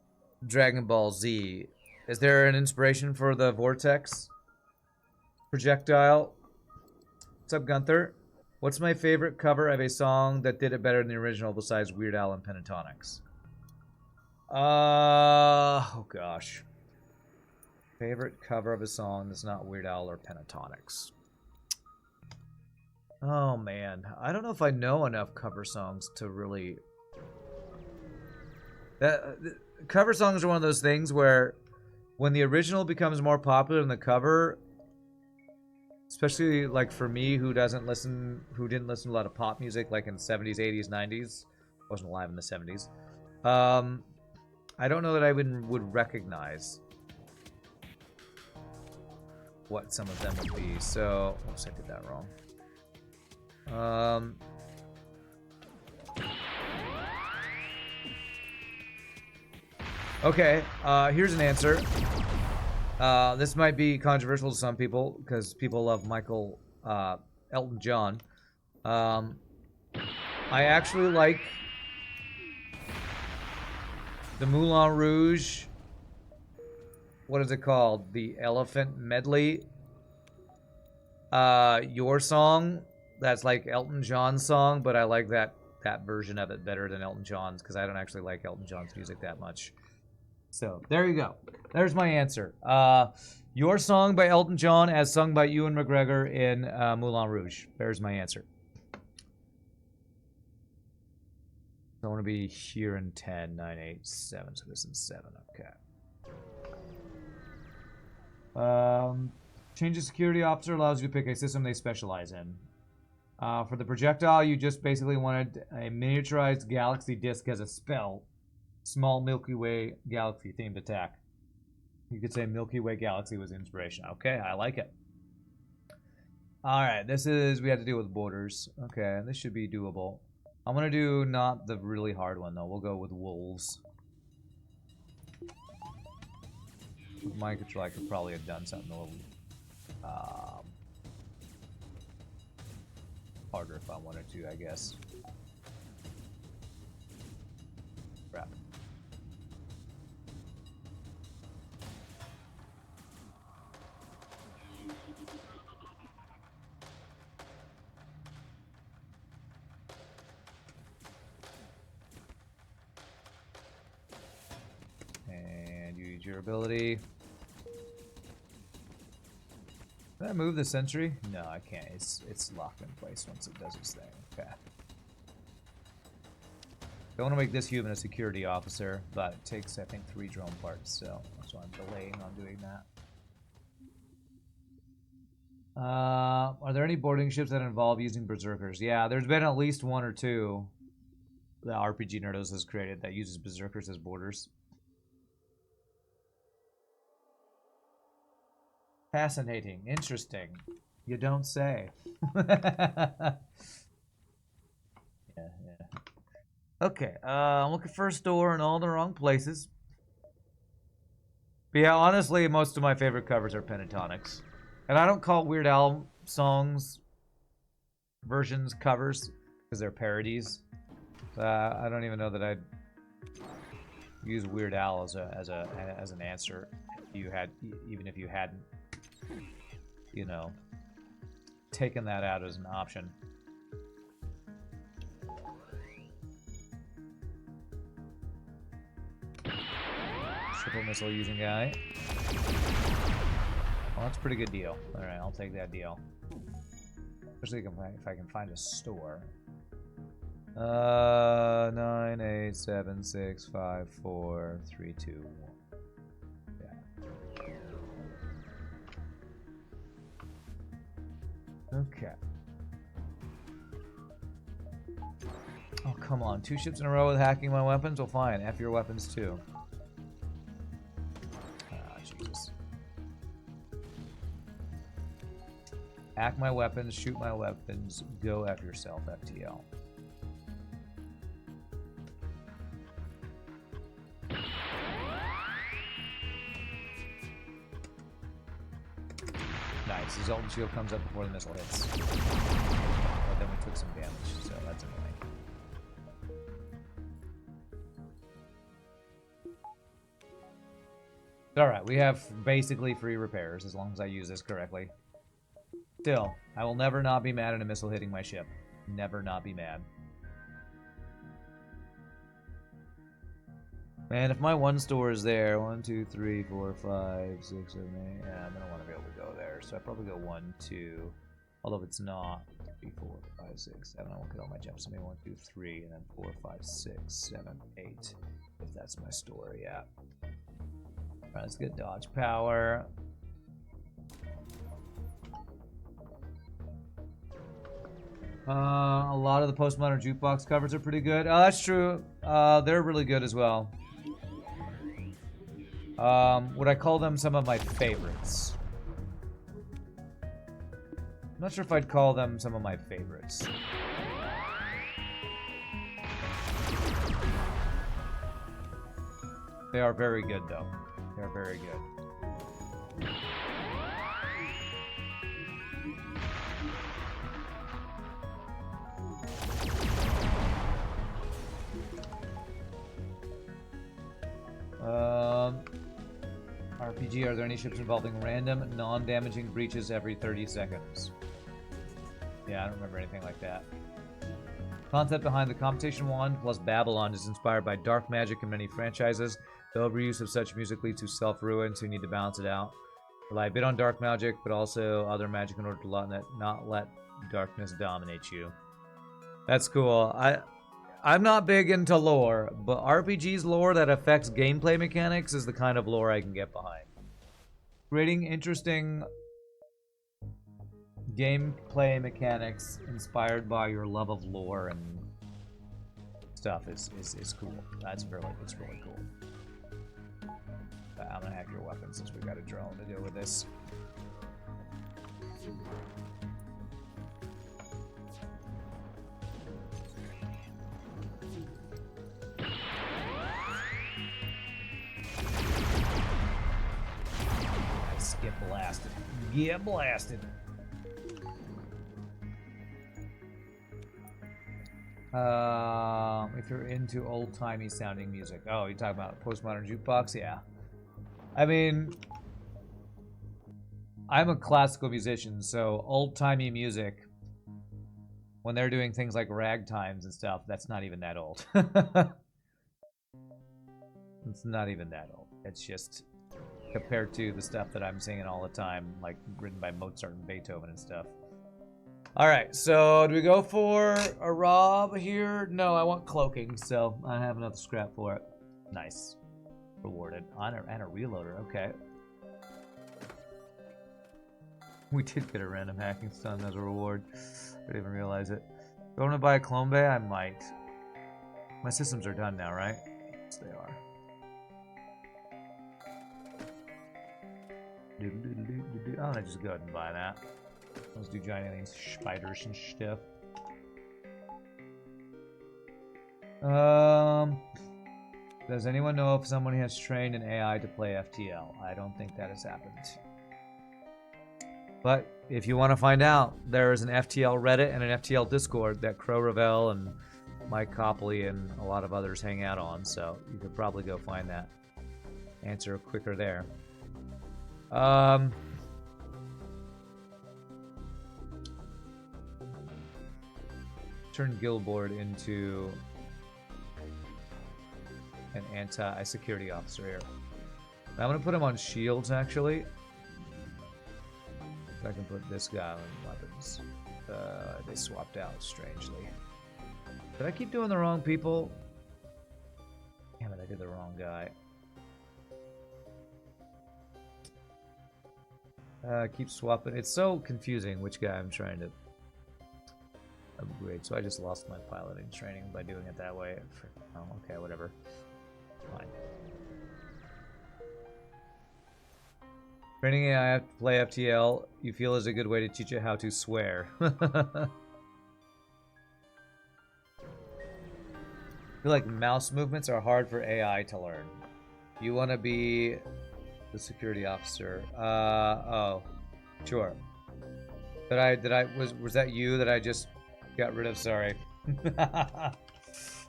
Dragonball Z. Is there an inspiration for the vortex projectile? What's up, Gunther? What's my favorite cover of a song that did it better than the original besides Weird Al and Pentatonics? Oh gosh. Favorite cover of a song that's not Weird Al or Pentatonics. Oh man, I don't know if I know enough cover songs to really... cover songs are one of those things where when the original becomes more popular than the cover... Especially like for me, who didn't listen to a lot of pop music like in the 70s, 80s, 90s. Wasn't alive in the 70s. I don't know that I would recognize what some of them would be. So, oops, I did that wrong. Okay, here's an answer. This might be controversial to some people because people love Elton John. I actually like the Moulin Rouge. What is it called? The Elephant Medley. Your Song. That's like Elton John's song, but I like that version of it better than Elton John's because I don't actually like Elton John's music that much. So, there you go. There's my answer. Your Song by Elton John as sung by Ewan McGregor in Moulin Rouge. There's my answer. I want to be here in 10, 9, 8, 7. So this is 7. Okay. Change the security officer allows you to pick a system they specialize in. For the projectile, you just basically wanted a miniaturized galaxy disk as a spell. Small Milky Way galaxy themed attack. You could say Milky Way galaxy was inspiration. Okay, I like it. Alright, we have to deal with borders. Okay, this should be doable. I'm gonna do not the really hard one though. We'll go with wolves. With my control, I could probably have done something a little harder if I wanted to, I guess. Crap. And you use your ability. Can I move the sentry? No, I can't. It's locked in place once it does its thing. Okay. Don't want to make this human a security officer, but it takes, I think, 3 drone parts, so that's why I'm delaying on doing that. Are there any boarding ships that involve using berserkers? Yeah, there's been at least 1 or 2. RPGNerdos has created that uses berserkers as borders. Fascinating. Interesting. You don't say. Yeah. Okay, I'm looking for a store in all the wrong places. But yeah, honestly, most of my favorite covers are pentatonics. And I don't call Weird Al songs versions covers because they're parodies. I don't even know that I'd use Weird Al as an answer even if you hadn't, you know, taken that out as an option. Triple missile using guy. Well, that's a pretty good deal. Alright, I'll take that deal. Especially if I can find a store. 9, 8, 7, 6, 5, 4, 3, 2, 1. Yeah. Okay. Oh, come on. 2 ships in a row with hacking my weapons? Well, fine. F your weapons, too. Jesus. Hack my weapons, shoot my weapons, go F yourself, FTL. Nice. His ultimate shield comes up before the missile hits. But then we took some damage, so that's annoying. Alright, we have basically free repairs as long as I use this correctly. Still, I will never not be mad at a missile hitting my ship. Never not be mad. Man, if my one store is there, 1, 2, 3, 4, 5, 6, 7, 8, yeah, then I want to be able to go there. So I probably go 1, 2, although if it's not, 3, 4, 5, 6, 7, I won't get all my jumps. So maybe 1, 2, 3, and then 4, 5, 6, 7, 8, if that's my store, yeah. Alright, let's get dodge power. A lot of the postmodern jukebox covers are pretty good. Oh, that's true. They're really good as well. Would I call them some of my favorites? I'm not sure if I'd call them some of my favorites. They are very good, though. They're very good. RPG, are there any ships involving random, non-damaging breaches every 30 seconds? Yeah, I don't remember anything like that. Concept behind the Competition Wand plus Babylon is inspired by dark magic in many franchises. The overuse of such music leads to self-ruin, so you need to balance it out. Rely a bit on dark magic, but also other magic in order to not let darkness dominate you. That's cool. I'm not big into lore, but RPG's lore that affects gameplay mechanics is the kind of lore I can get behind. Creating interesting gameplay mechanics inspired by your love of lore and stuff is cool. It's really cool. I'm gonna hack your weapon since we got a drone to deal with this. Nice, get blasted. Get blasted. If you're into old-timey sounding music. Oh, you're talking about postmodern jukebox? Yeah. I mean, I'm a classical musician, so old-timey music, when they're doing things like ragtimes and stuff, that's not even that old. It's not even that old. It's just compared to the stuff that I'm singing all the time, like written by Mozart and Beethoven and stuff. Alright, so do we go for a rob here? No, I want cloaking, so I have enough scrap for it. Nice. Rewarded. Honor and a reloader, okay. We did get a random hacking stun as a reward. I didn't even realize it. Do I want to buy a clone bay? I might. My systems are done now, right? Yes, they are. I'm gonna just go ahead and buy that. Let's do giant alien spiders and stuff. Does anyone know if someone has trained an AI to play FTL? I don't think that has happened. But if you want to find out, there is an FTL Reddit and an FTL Discord that Crow Ravel and Mike Copley and a lot of others hang out on, so you could probably go find that answer quicker there. Turn Gilboard into an anti-security officer here. I'm gonna put him on shields actually. I can put this guy on weapons. They swapped out strangely. Did I keep doing the wrong people? Damn it, I did the wrong guy. Keep swapping. It's so confusing which guy I'm trying to upgrade. So I just lost my piloting training by doing it that way. Oh, okay, whatever. Fine. Training AI to play FTL, you feel is a good way to teach it how to swear. I feel like mouse movements are hard for AI to learn. You want to be the security officer. Oh, sure. Was that you that I just got rid of? Sorry.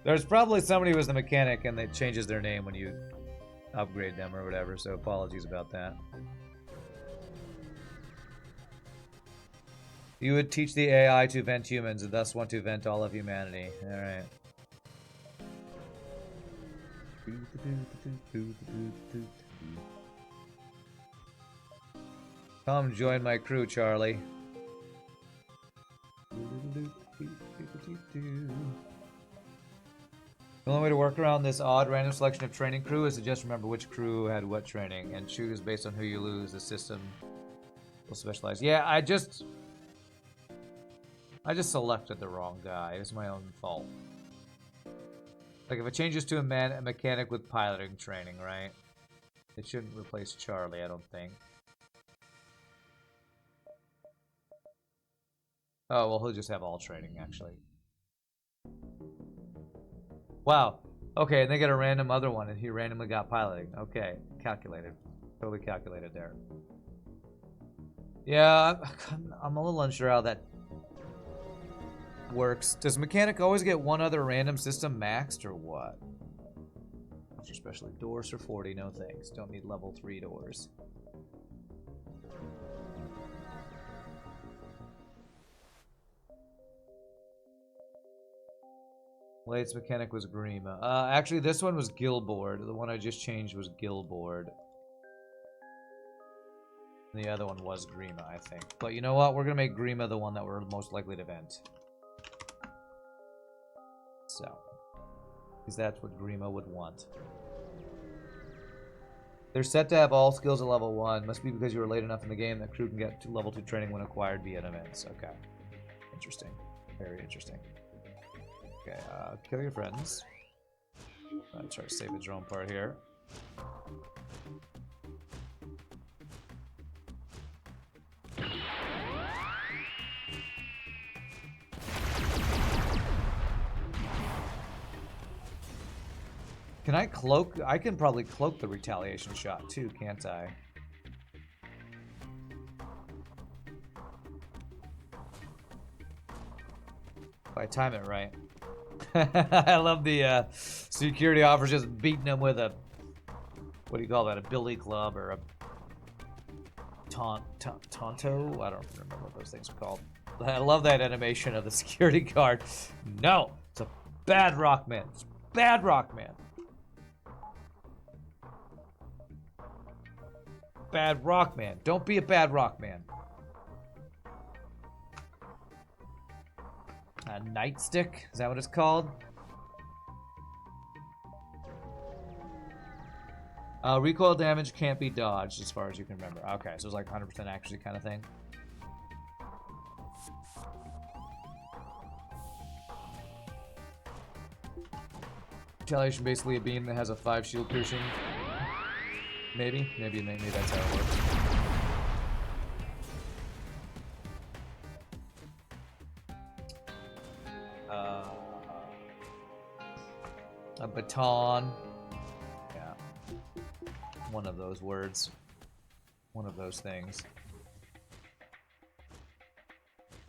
There's probably somebody who was the mechanic and it changes their name when you upgrade them or whatever, so apologies about that. You would teach the AI to vent humans and thus want to vent all of humanity. Alright. Come join my crew, Charlie. The only way to work around this odd random selection of training crew is to just remember which crew had what training and choose based on who you lose. The system will specialize. Yeah, I just selected the wrong guy. It's my own fault. Like if it changes to a mechanic with piloting training, right? It shouldn't replace Charlie, I don't think. Oh, well, he'll just have all training, actually. Wow. Okay, and they get a random other one, and he randomly got piloting. Okay, calculated. Totally calculated there. Yeah, I'm a little unsure how that works. Does mechanic always get one other random system maxed, or what? Especially doors for 40, no thanks. Don't need level 3 doors. Latest mechanic was Grima. Actually, this one was Gilboard. The one I just changed was Gilboard. And the other one was Grima, I think. But you know what? We're going to make Grima the one that we're most likely to vent. So. Because that's what Grima would want. They're set to have all skills at level 1. Must be because you were late enough in the game that crew can get to level 2 training when acquired via events. Okay. Interesting. Very interesting. Okay, kill your friends. I'll try to save the drone part here. Can I cloak? I can probably cloak the retaliation shot too, can't I? If I time it right. I love the security officer just beating him with a, what do you call that, a billy club or a tonto? I don't remember what those things are called. I love that animation of the security guard. No, it's a bad Rockman. It's bad Rockman. Bad Rockman. Don't be a bad Rockman. A nightstick? Is that what it's called? Recoil damage can't be dodged as far as you can remember. Okay, so it's like 100% accuracy kind of thing. Retaliation basically a beam that has a 5 shield piercing. Maybe that's how it works. A baton. Yeah. One of those words. One of those things.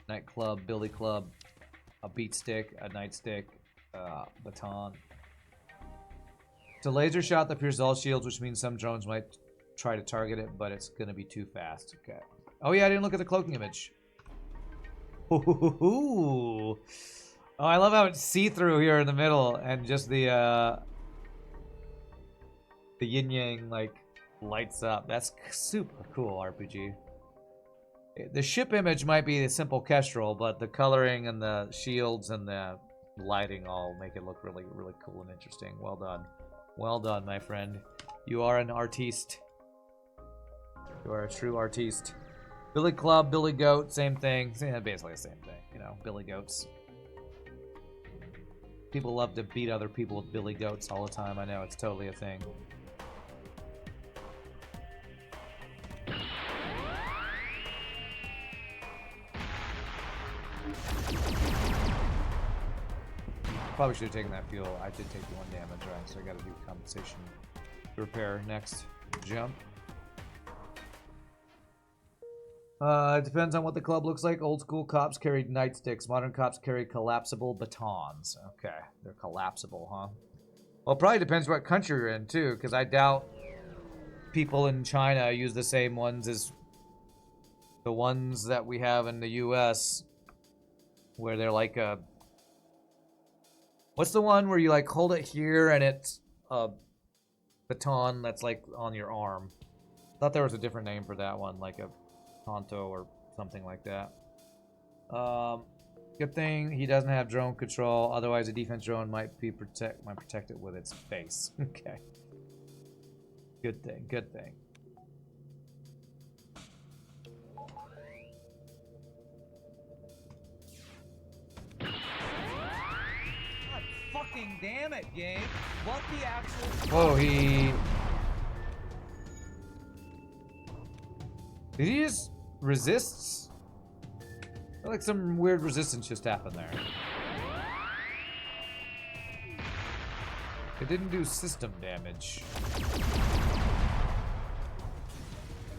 Nightclub, billy club, a beat stick, a nightstick, baton. It's a laser shot that pierces all shields, which means some drones might try to target it, but it's going to be too fast. Okay. Oh yeah, I didn't look at the cloaking image. Ooh. Oh, I love how it's see-through here in the middle, and just the yin-yang, like, lights up. That's super cool, RPG. The ship image might be a simple kestrel, but the coloring and the shields and the lighting all make it look really, really cool and interesting. Well done. Well done, my friend. You are an artiste. You are a true artiste. Billy Club, Billy Goat, same thing. Basically the same thing, you know, Billy Goats. People love to beat other people with Billy Goats all the time. I know, it's totally a thing. Probably should have taken that fuel. I did take the 1 damage, right? So I gotta do compensation repair next jump. It depends on what the club looks like. Old school cops carried nightsticks. Modern cops carry collapsible batons. Okay, they're collapsible, huh? Well, it probably depends what country you're in, too, because I doubt people in China use the same ones as the ones that we have in the U.S., where they're like a... What's the one where you, like, hold it here and it's a baton that's, like, on your arm? I thought there was a different name for that one, like a... Tonto or something like that. Good thing he doesn't have drone control. Otherwise, a defense drone might protect it with its face. Okay. Good thing. Good thing. God fucking damn it, game! What the actual? Oh, he. Did he just resists? I feel like some weird resistance just happened there. It didn't do system damage.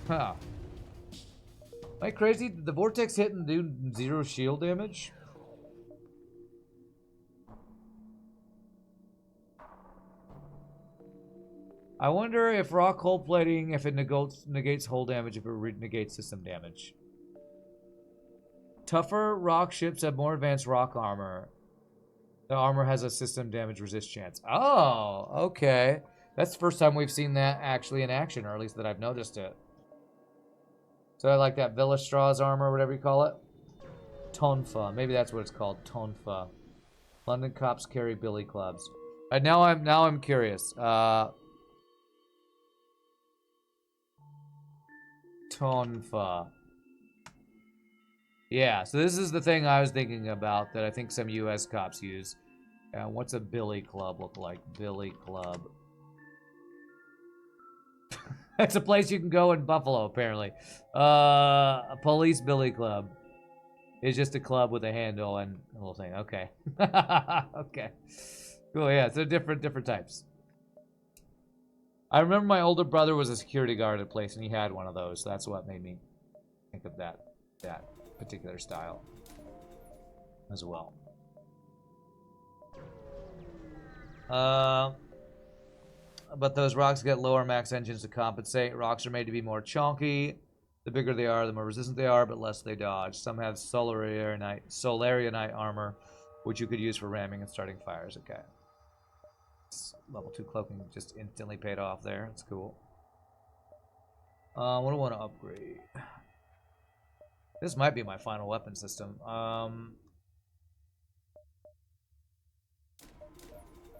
Huh. Am I crazy? Did the vortex hit and do 0 shield damage? I wonder if rock hull plating, if it negates hull damage, if it negates system damage. Tougher rock ships have more advanced rock armor. The armor has a system damage resist chance. Oh, okay. That's the first time we've seen that actually in action, or at least that I've noticed it. So I like that Villa Straw's armor, whatever you call it. Tonfa. Maybe that's what it's called. Tonfa. London cops carry billy clubs. Now I'm curious. Tonfa. Yeah, so this is the thing I was thinking about that I think some U.S. cops use. What's a billy club look like? Billy club. That's a place you can go in Buffalo, apparently. A police billy club is just a club with a handle and a little thing. Okay. Okay. Cool, yeah, so different types. I remember my older brother was a security guard at a place, and he had one of those. So that's what made me think of that particular style as well. But those rocks get lower max engines to compensate. Rocks are made to be more chunky. The bigger they are, the more resistant they are, but less they dodge. Some have Solarianite armor, which you could use for ramming and starting fires. Okay. Level 2 cloaking just instantly paid off there. That's cool. What do I want to upgrade? This might be my final weapon system.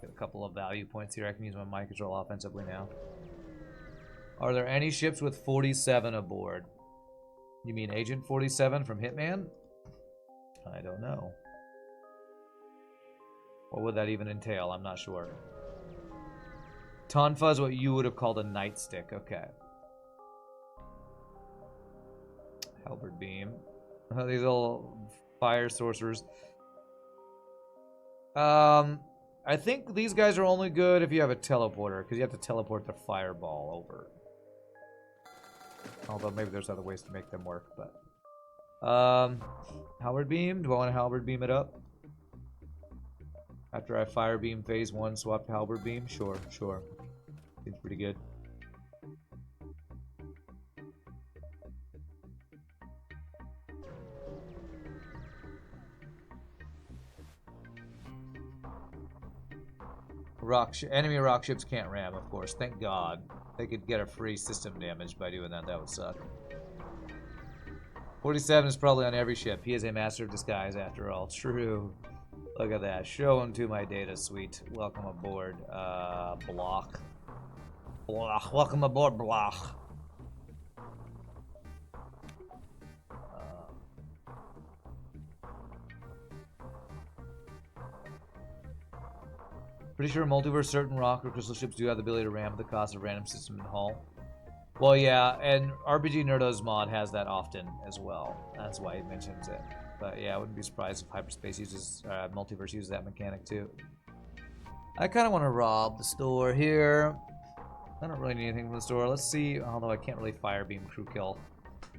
Get a couple of value points here. I can use my mind control offensively now. Are there any ships with 47 aboard? You mean Agent 47 from Hitman? I don't know. What would that even entail? I'm not sure. Tonfa is what you would have called a nightstick. Okay. Halberd beam. These little fire sorcerers. I think these guys are only good if you have a teleporter, because you have to teleport the fireball over. Although maybe there's other ways to make them work, but... Halberd beam? Do I want to halberd beam it up? After I fire beam phase 1, swap to halberd beam? Sure, sure. Seems pretty good. Enemy rock ships can't ram, of course. Thank God. They could get a free system damage by doing that. That would suck. 47 is probably on every ship. He is a master of disguise, after all. True. Look at that. Show him to my data suite. Welcome aboard, Block. Block. Welcome aboard, Block. Pretty sure multiverse certain rock or crystal ships do have the ability to ram at the cost of random system and hull. Well, yeah, and RPGNerdos mod has that often as well. That's why he mentions it. But yeah, I wouldn't be surprised if hyperspace uses, multiverse uses that mechanic too. I kind of want to rob the store here. I don't really need anything from the store. Let's see, although I can't really fire beam crew kill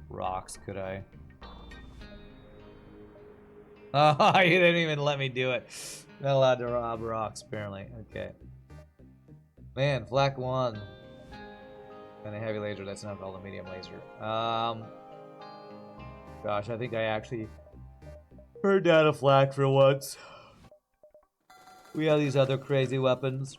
rocks, could I? Oh, you didn't even let me do it. Not allowed to rob rocks, apparently. Okay. Man, flak 1. And a heavy laser, that's now called a medium laser. Gosh, I think I actually heard down a flak for once. We have these other crazy weapons.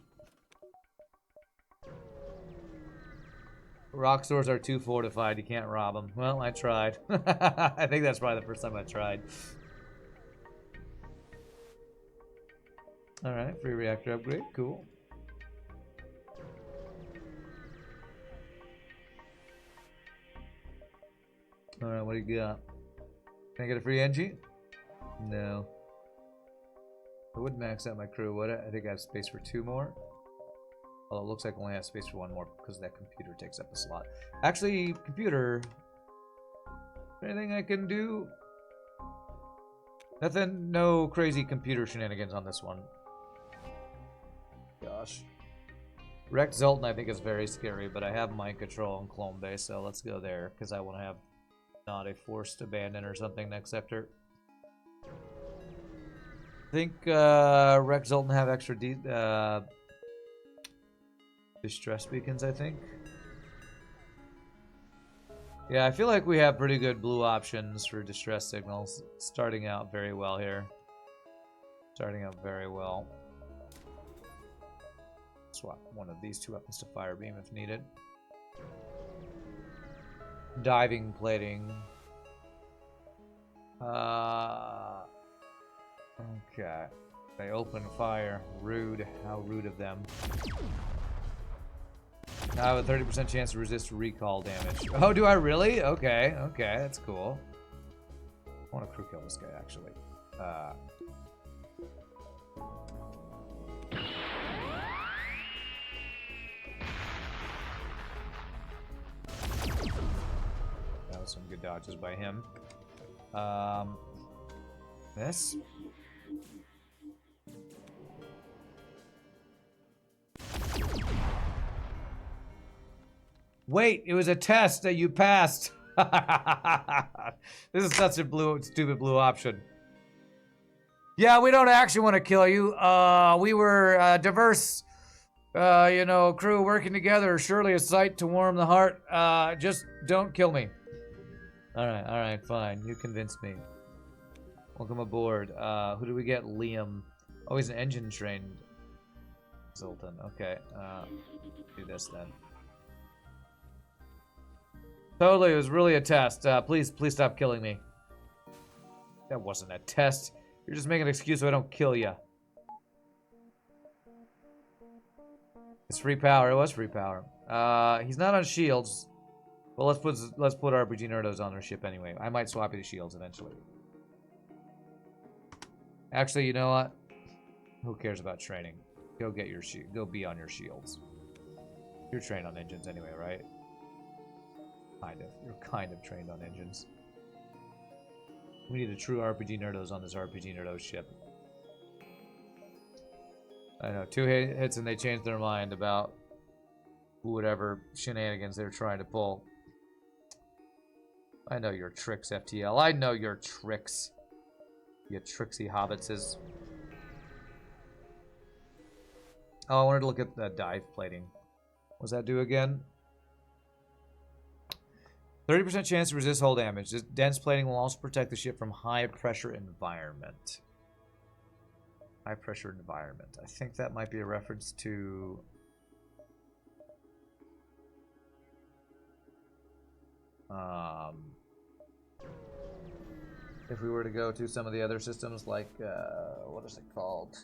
Rock swords are too fortified, you can't rob them. Well, I tried. I think that's probably the first time I tried. Alright, free reactor upgrade, cool. Alright, what do you got? Can I get a free NG? No. I would max out my crew, would I? I think I have space for 2 more. Although it looks like I only have space for 1 more because that computer takes up a slot. Actually, computer... anything I can do? Nothing, no crazy computer shenanigans on this one. Gosh. Wrecked Zoltan I think is very scary, but I have mind control on Clone Base, so let's go there, because I want to have not a forced abandon or something next sector. I think Wrecked Zoltan have extra distress beacons, I think. Yeah, I feel like we have pretty good blue options for distress signals. Starting out very well here. Starting out very well. Swap one of these 2 weapons to fire beam if needed. Diving plating. Okay. They open fire. Rude. How rude of them. Now I have a 30% chance to resist recall damage. Oh, do I really? Okay, okay, that's cool. I want to crew kill this guy, actually. That was some good dodges by him. This? Wait, it was a test that you passed. This is such a stupid blue option. Yeah, we don't actually want to kill you. We were diverse, you know, crew working together. Surely a sight to warm the heart. Just don't kill me. All right, fine. You convinced me. Welcome aboard. Who do we get? Liam. Oh, he's an engine trained Zoltan. Okay. Do this then. Totally, it was really a test. Please stop killing me. That wasn't a test. You're just making an excuse so I don't kill you. It's free power. It was free power. He's not on shields. Well, let's put RPGNerdos on their ship anyway. I might swap you to shields eventually. Actually, you know what? Who cares about training? Go get your go be on your shields. You're trained on engines anyway, right? Kind of. You're kind of trained on engines. We need a true RPGNerdos on this RPGNerdos ship. I know, 2 hits and they changed their mind about whatever shenanigans they're trying to pull. I know your tricks, FTL. I know your tricks. You tricksy hobbitses. Oh, I wanted to look at the dive plating. What does that do again? 30% chance to resist hull damage. This dense plating will also protect the ship from high pressure environment. High pressure environment. I think that might be a reference to... if we were to go to some of the other systems, like, what is it called?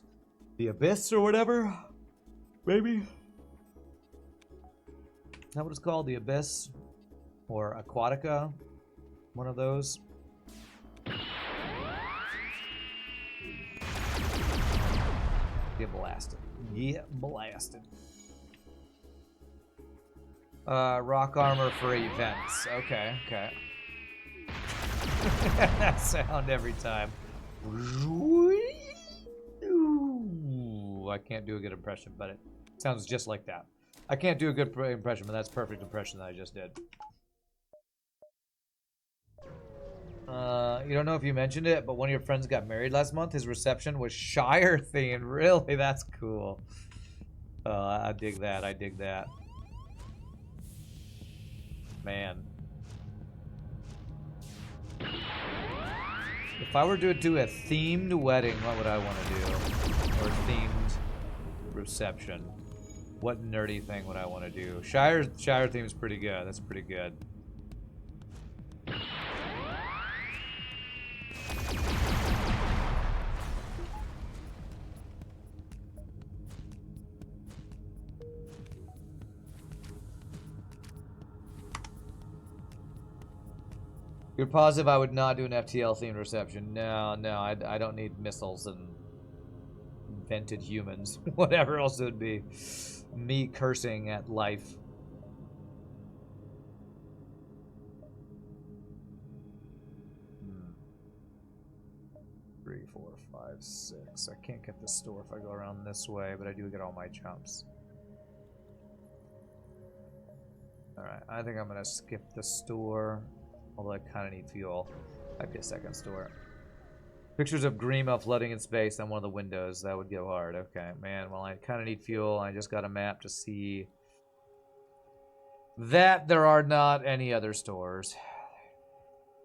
The Abyss or whatever? Maybe? Is that what it's called? The Abyss? Or Aquatica? One of those? Get blasted. Get blasted. Rock armor for events. Okay, okay. That sound every time. Ooh, I can't do a good impression, but it sounds just like that. I can't do a good impression, but that's perfect impression that I just did. You don't know if you mentioned it, but one of your friends got married last month. His reception was Shire themed. Really? That's cool. I dig that. I dig that. Man. If I were to do a themed wedding, what would I want to do? Or themed reception? What nerdy thing would I want to do? Shire theme is pretty good. That's pretty good. You're positive I would not do an FTL themed reception? No, no, I don't need missiles and invented humans. Whatever else it would be. Me cursing at life. Three, 4, 5, 6. I can't get the store if I go around this way, but I do get all my jumps. Alright, I think I'm gonna skip the store. Although I kind of need fuel. Might be a second store. Pictures of Grima floating in space on one of the windows. That would go hard. Okay, man. Well, I kind of need fuel. I just got a map to see that there are not any other stores.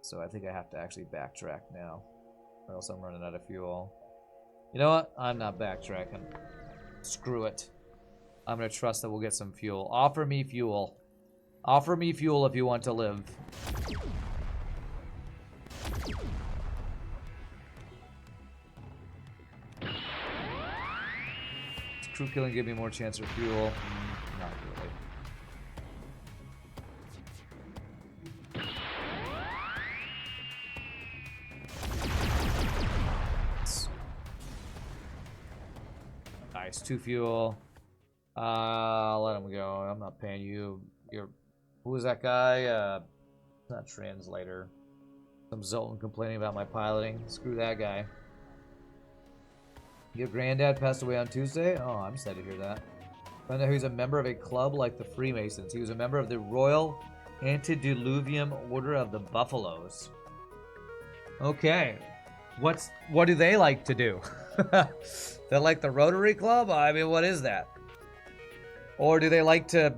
So I think I have to actually backtrack now. Or else I'm running out of fuel. You know what? I'm not backtracking. Screw it. I'm going to trust that we'll get some fuel. Offer me fuel. Offer me fuel if you want to live. Does crew killing give me more chance for fuel? Not really. Nice, 2 fuel. Let him go. I'm not paying you. Who is that guy? Not translator. Some Zoltan complaining about my piloting. Screw that guy. Your granddad passed away on Tuesday? Oh, I'm sad to hear that. Found out he's a member of a club like the Freemasons. He was a member of the Royal Antediluvian Order of the Buffaloes. Okay. What do they like to do? They like the Rotary Club? I mean, what is that? Or do they like to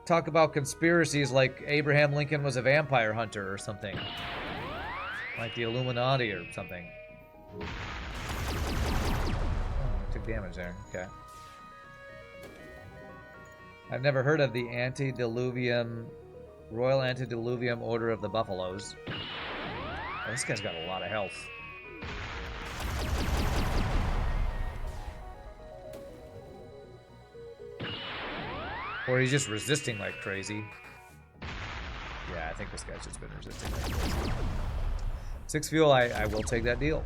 talk about conspiracies like Abraham Lincoln was a vampire hunter or something? Like the Illuminati or something. Oh, I took damage there. Okay. I've never heard of the Royal Antediluvian Order of the Buffaloes. Oh, this guy's got a lot of health. Or he's just resisting like crazy. Yeah, I think this guy's just been resisting like crazy. 6 fuel, I will take that deal.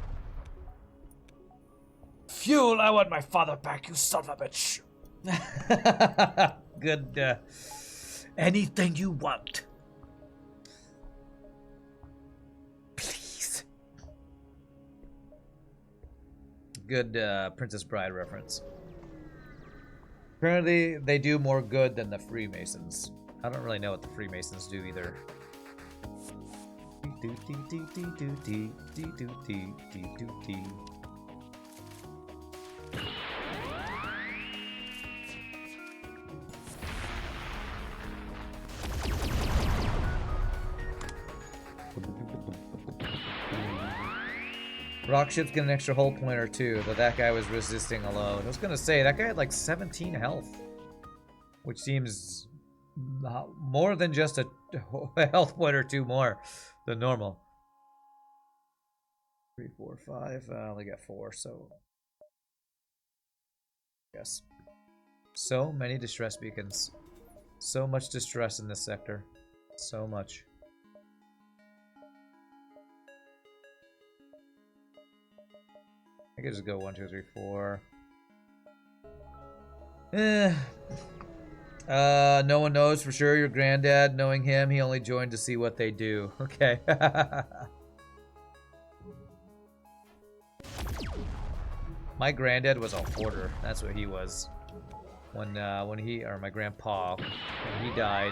Fuel, I want my father back, you son of a bitch. Good, anything you want. Please. Good, Princess Bride reference. Apparently, they do more good than the Freemasons. I don't really know what the Freemasons do either. Rock ships get an extra hull point or two, though that guy was resisting alone. I was gonna say, that guy had like 17 health, which seems more than just a health point or two more than normal. 3, 4, 5. I only got 4, so yes. So many distress beacons. So much distress in this sector. So much. I could just go 1, 2, 3, 4. No one knows for sure. Your granddad, knowing him, he only joined to see what they do. Okay. My granddad was a hoarder. That's what he was. When he, or my grandpa, when he died.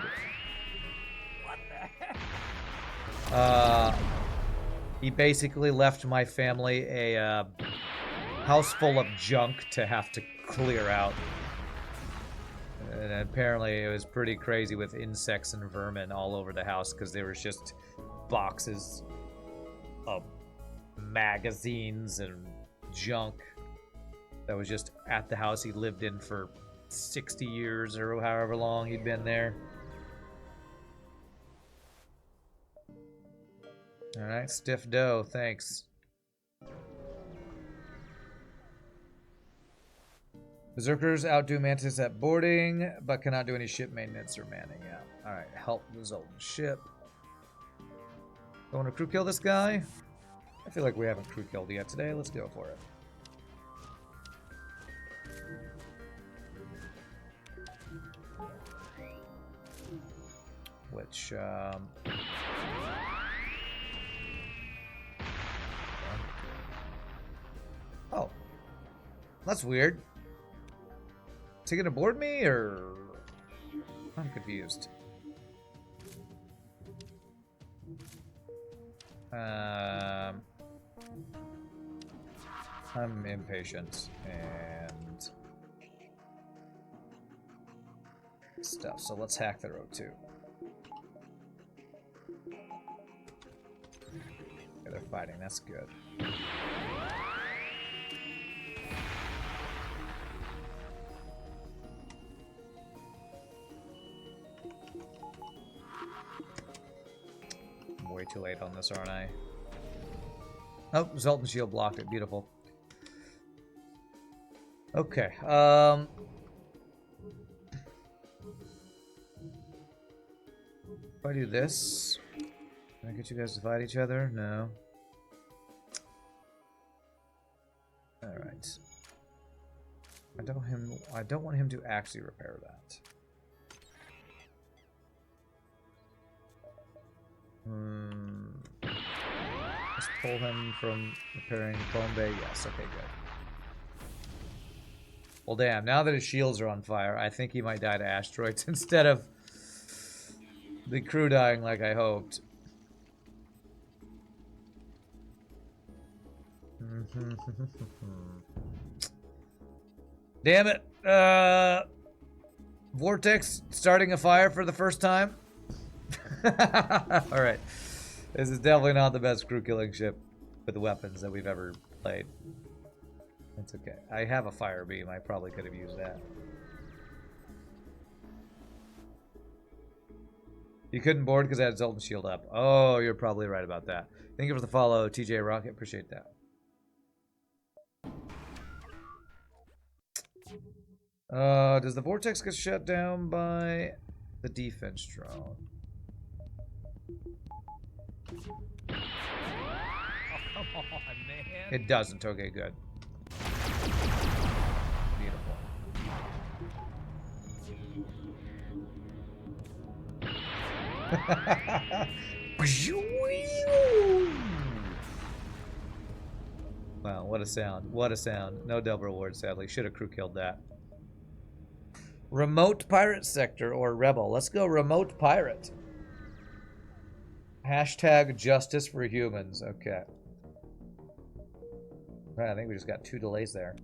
What the heck? He basically left my family a house full of junk to have to clear out. And apparently it was pretty crazy with insects and vermin all over the house because there was just boxes of magazines and junk that was just at the house he lived in for 60 years or however long he'd been there. Alright, stiff dough, thanks. Berserkers outdo Mantis at boarding, but cannot do any ship maintenance or manning. Yeah. Alright, help result in ship. Don't want to crew kill this guy? I feel like we haven't crew killed yet today. Let's go for it. Which, oh. That's weird. Is he gonna board me, or... I'm confused. I'm impatient and stuff, so let's hack the road too. Okay, they're fighting, that's good. I'm way too late on this, aren't I? Oh, Zoltan Shield blocked it. Beautiful. Okay. If I do this, can I get you guys to fight each other? No. All right. I don't want him to actually repair that. Let's pull him from repairing Clone Bay. Yes, okay, good. Well, damn, now that his shields are on fire, I think he might die to asteroids instead of the crew dying like I hoped. Damn it. Vortex starting a fire for the first time. Alright. This is definitely not the best crew killing ship with the weapons that we've ever played. That's okay. I have a fire beam. I probably could have used that. You couldn't board because I had Zoltan Shield up. Oh, you're probably right about that. Thank you for the follow, TJ Rocket. Appreciate that. Does the vortex get shut down by the defense drone? Oh, come on, man. It doesn't. Okay, good. Beautiful. Wow, what a sound. What a sound. No double reward, sadly. Should have crew killed that. Remote pirate sector or rebel. Let's go remote pirate. Hashtag justice for humans. Okay. I think we just got 2 delays there.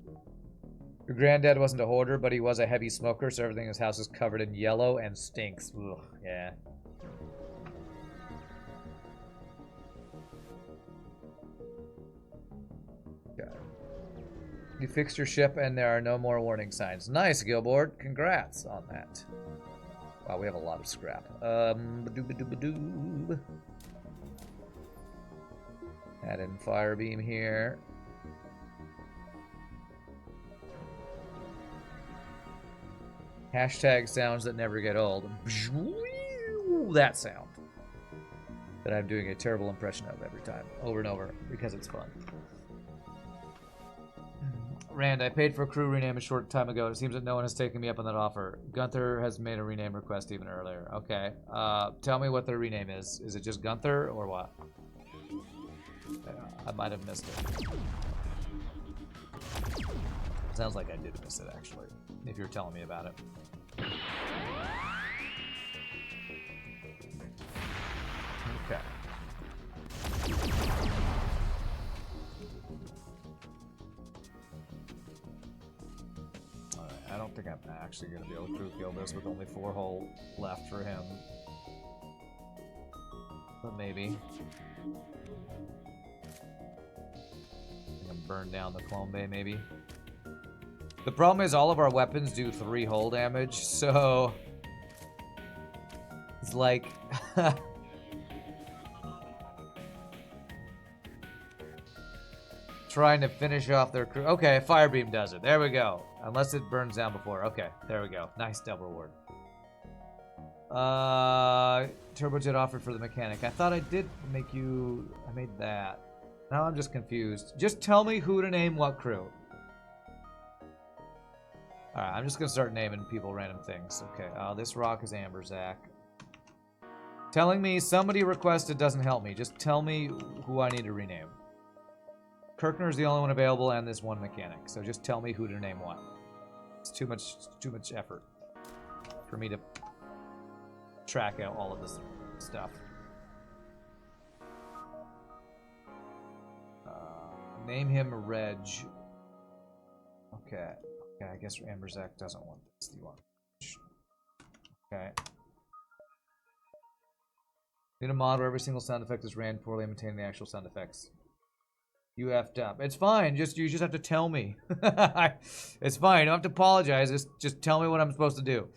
Your granddad wasn't a hoarder, but he was a heavy smoker, so everything in his house is covered in yellow and stinks. Ugh, yeah. Okay. You fixed your ship and there are no more warning signs. Nice, Gilboard. Congrats on that. Wow, we have a lot of scrap. Ba-doob-a-doob-a-doob. Add in fire beam here. Hashtag sounds that never get old. That sound. That I'm doing a terrible impression of every time. Over and over. Because it's fun. Rand, I paid for a crew rename a short time ago. It seems that no one has taken me up on that offer. Gunther has made a rename request even earlier. Okay. Tell me what the rename is. Is it just Gunther or what? I might have missed it. Sounds like I did miss it, actually. If you're telling me about it. Okay. Alright, I don't think I'm actually going to be able to crew kill this with only 4 hull left for him. But maybe. I can burn down the clone bay, maybe. The problem is all of our weapons do 3 hull damage, so it's like trying to finish off their crew. Okay, fire beam does it. There we go. Unless it burns down before. Okay, there we go. Nice double reward. Turbojet offered for the mechanic. I thought I did make you. I made that. Now I'm just confused. Just tell me who to name what crew. Alright, I'm just gonna start naming people random things. Okay, this rock is Amberzak. Telling me somebody requested doesn't help me. Just tell me who I need to rename. Kirkner is the only one available and this one mechanic. So just tell me who to name what. It's too much effort for me to track out all of this stuff. Name him Reg. Okay. Okay, I guess Amberzak doesn't want this. Do you want? Okay. Need a mod where every single sound effect is ran poorly and maintain the actual sound effects. You effed up. It's fine. You just have to tell me. It's fine. You don't have to apologize. Just tell me what I'm supposed to do.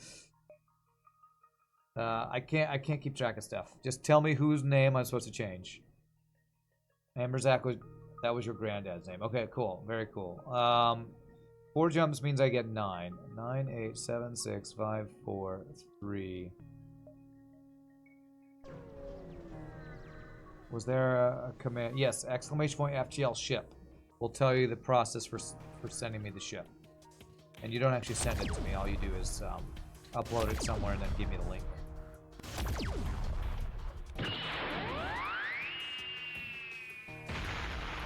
I can't keep track of stuff. Just tell me whose name I'm supposed to change. Amberzak was your granddad's name. Okay, cool. Very cool. 4 jumps means I get 9. 9, 8, 7, 6, 5, 4, 3. Was there a command? Yes, exclamation point FTL ship will tell you the process for sending me the ship. And you don't actually send it to me. All you do is upload it somewhere and then give me the link.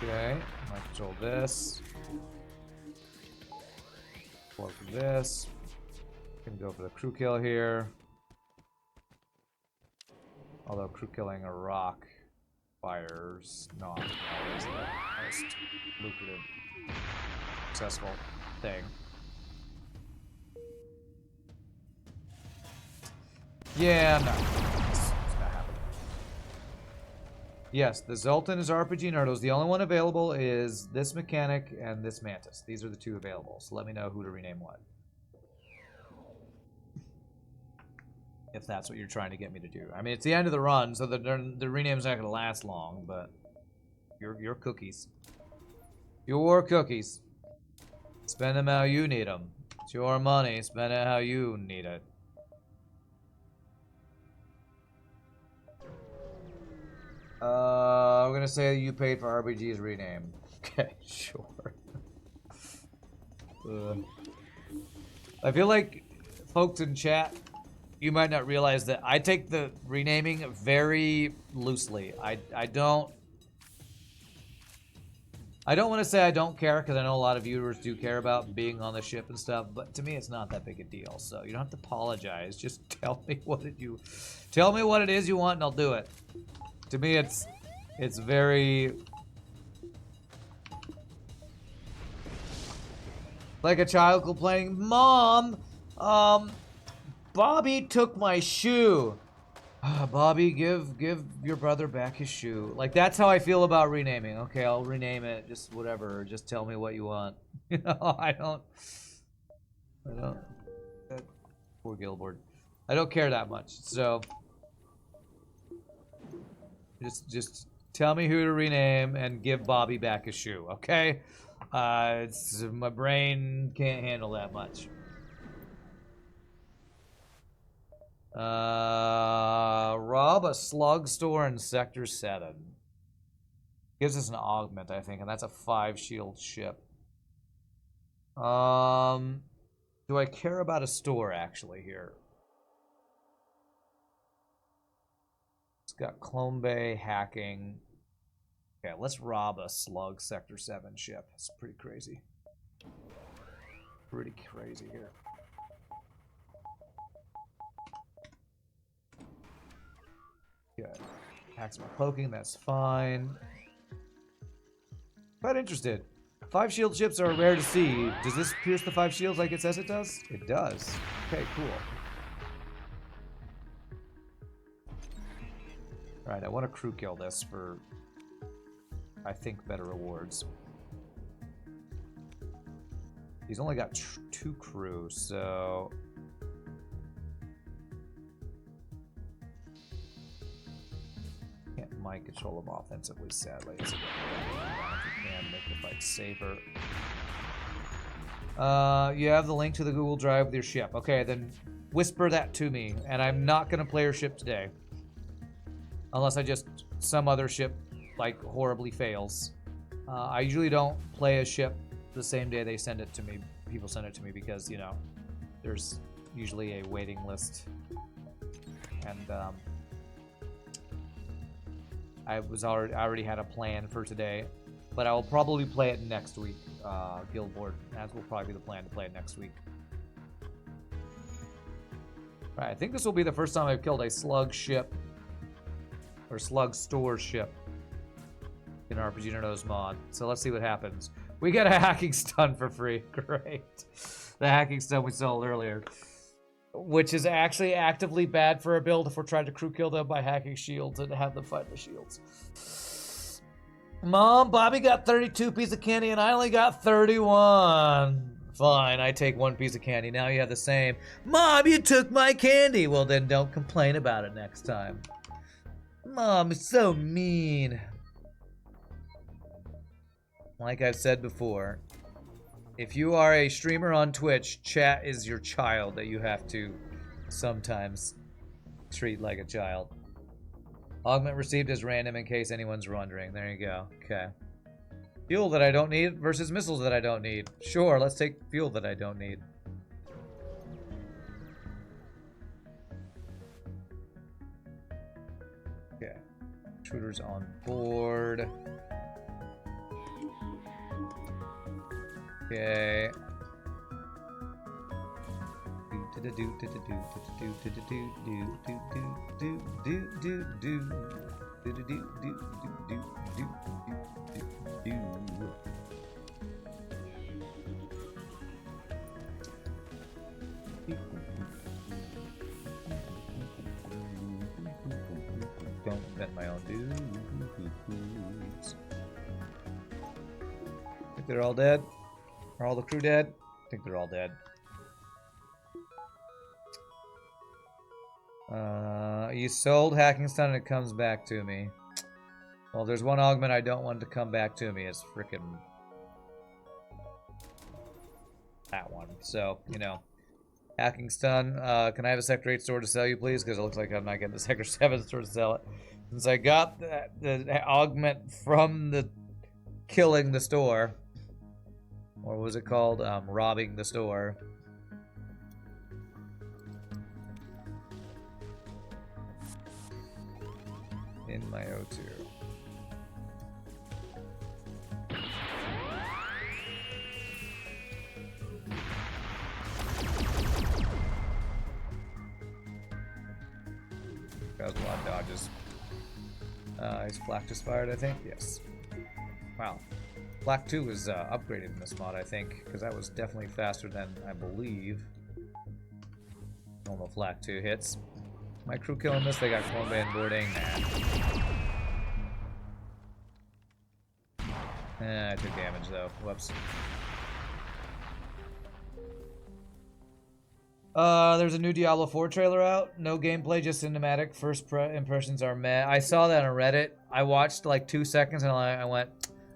Okay, I might control this. For this. Gonna go for the crew kill here. Although crew killing a rock fires not always the most lucrative, successful thing. Yeah, no. It's not happening. Yes, the Zoltan is RPGNerdos. The only one available is this mechanic and this mantis. These are the 2 available, so let me know who to rename what. If that's what you're trying to get me to do. I mean, it's the end of the run, so the rename's not going to last long, but your cookies. Your cookies. Spend them how you need them. It's your money. Spend it how you need it. I'm going to say you paid for RBG's rename. Okay, sure. I feel like folks in chat you might not realize that I take the renaming very loosely. I don't want to say I don't care, because I know a lot of viewers do care about being on the ship and stuff, but to me it's not that big a deal. So you don't have to apologize. Just tell me what it is you want and I'll do it. To me it's very like a child complaining, "Mom, Bobby took my shoe." Bobby, give your brother back his shoe. Like, that's how I feel about renaming. Okay, I'll rename it. Just whatever. Just tell me what you want. You know, I don't. Poor Gilboard. I don't care that much. So, just tell me who to rename and give Bobby back his shoe. Okay. My brain can't handle that much. Rob a Slug store in Sector 7. Gives us an augment, I think, and that's a 5-shield ship. Do I care about a store, actually, here? It's got Clone Bay, hacking. Okay, let's rob a Slug Sector 7 ship. It's pretty crazy. Pretty crazy here. Good. Hacks my cloaking, that's fine. Quite interested. 5-shield ships are rare to see. Does this pierce the 5 shields like it says it does? It does. Okay, cool. Alright, I want to crew kill this for, I think, better rewards. He's only got 2 crew, so... Can't mind control them offensively, sadly. So if you can, make the fight safer. You have the link to the Google Drive with your ship. Okay, then whisper that to me, and I'm not gonna play your ship today. Unless I just, some other ship, like, horribly fails. I usually don't play a ship the same day they send it to me. People send it to me because, you know, there's usually a waiting list. And, I already had a plan for today, but I will probably play it next week. Guild Board, that will probably be the plan to play it next week. All right, I think this will be the first time I've killed a Slug ship or Slug store ship in RPGNerdos mod. So let's see what happens. We get a hacking stun for free. Great. The hacking stun we sold earlier, which is actually actively bad for a build if we're trying to crew kill them by hacking shields and have them fight the shields. Mom, Bobby got 32 pieces of candy and I only got 31. Fine, I take 1 piece of candy. Now you have the same. Mom, you took my candy. Well, then don't complain about it next time. Mom is so mean. Like I've said before, if you are a streamer on Twitch, chat is your child that you have to sometimes treat like a child. Augment received as random in case anyone's wondering. There you go. Okay. Fuel that I don't need versus missiles that I don't need. Sure, let's take fuel that I don't need. Okay. Intruders on board. Okay. Don't invent my own dudes. Think they're all dead? Are all the crew dead? I think they're all dead. You sold hacking stun and it comes back to me. Well, there's one augment I don't want to come back to me. It's frickin' that one. So, you know. Hacking stun. Can I have a Sector 8 store to sell you, please? Because it looks like I'm not getting the Sector 7 store to sell it. Since I got the augment from the killing the store. Or what was it called? Robbing the store. in my O2. That was a lot of dodges. His flak just fired, I think? Yes. Wow. Flak 2 was upgraded in this mod, I think, because that was definitely faster than I believe normal flak 2 hits. My crew killing this, they got Colombe and boarding. Nah. I took damage though. Whoops. There's a new Diablo 4 trailer out. No gameplay, just cinematic. First impressions are meh. I saw that on Reddit. I watched like 2 seconds and I went,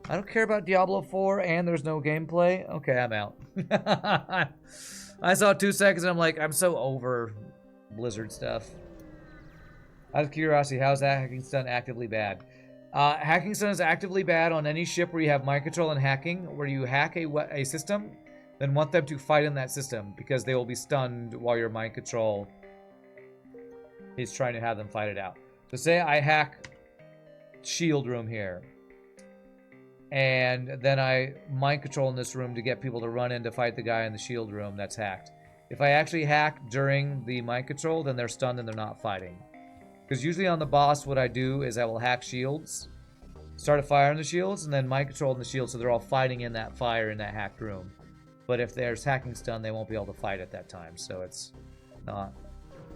I don't care about Diablo 4 and there's no gameplay. Okay, I'm out. I saw 2 seconds and I'm like, I'm so over Blizzard stuff. Out of curiosity, how's that hacking stun actively bad? Hacking stun is actively bad on any ship where you have mind control and hacking, where you hack a system, then want them to fight in that system because they will be stunned while your mind control is trying to have them fight it out. So say I hack shield room here, and then I mind control in this room to get people to run in to fight the guy in the shield room that's hacked. If I actually hack during the mind control, then they're stunned and they're not fighting. Because usually on the boss, what I do is I will hack shields, start a fire in the shields, and then mind control in the shield, so they're all fighting in that fire in that hacked room. But if there's hacking stun, they won't be able to fight at that time, so it's not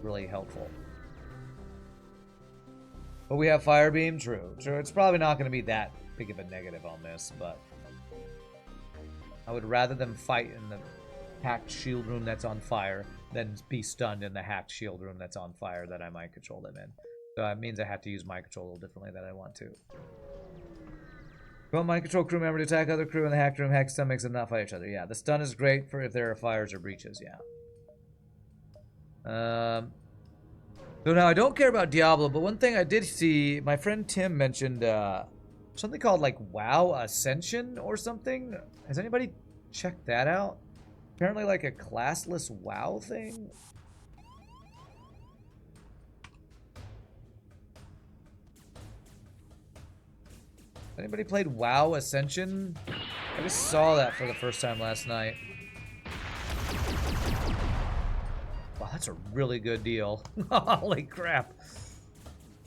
really helpful. But we have fire beam, true. It's probably not going to be that big of a negative on this, but I would rather them fight in the hacked shield room that's on fire than be stunned in the hacked shield room that's on fire that I mind control them in. So that means I have to use mind control a little differently than I want to. Don't mind control crew member to attack other crew in the hacked room. Hack stun makes them not fight each other. Yeah, the stun is great for if there are fires or breaches. Yeah. So now I don't care about Diablo, but one thing I did see, my friend Tim mentioned something called like WoW Ascension or something. Has anybody checked that out? Apparently like a classless WoW thing. Anybody played WoW Ascension? I just saw that for the first time last night. Wow, that's a really good deal. Holy crap.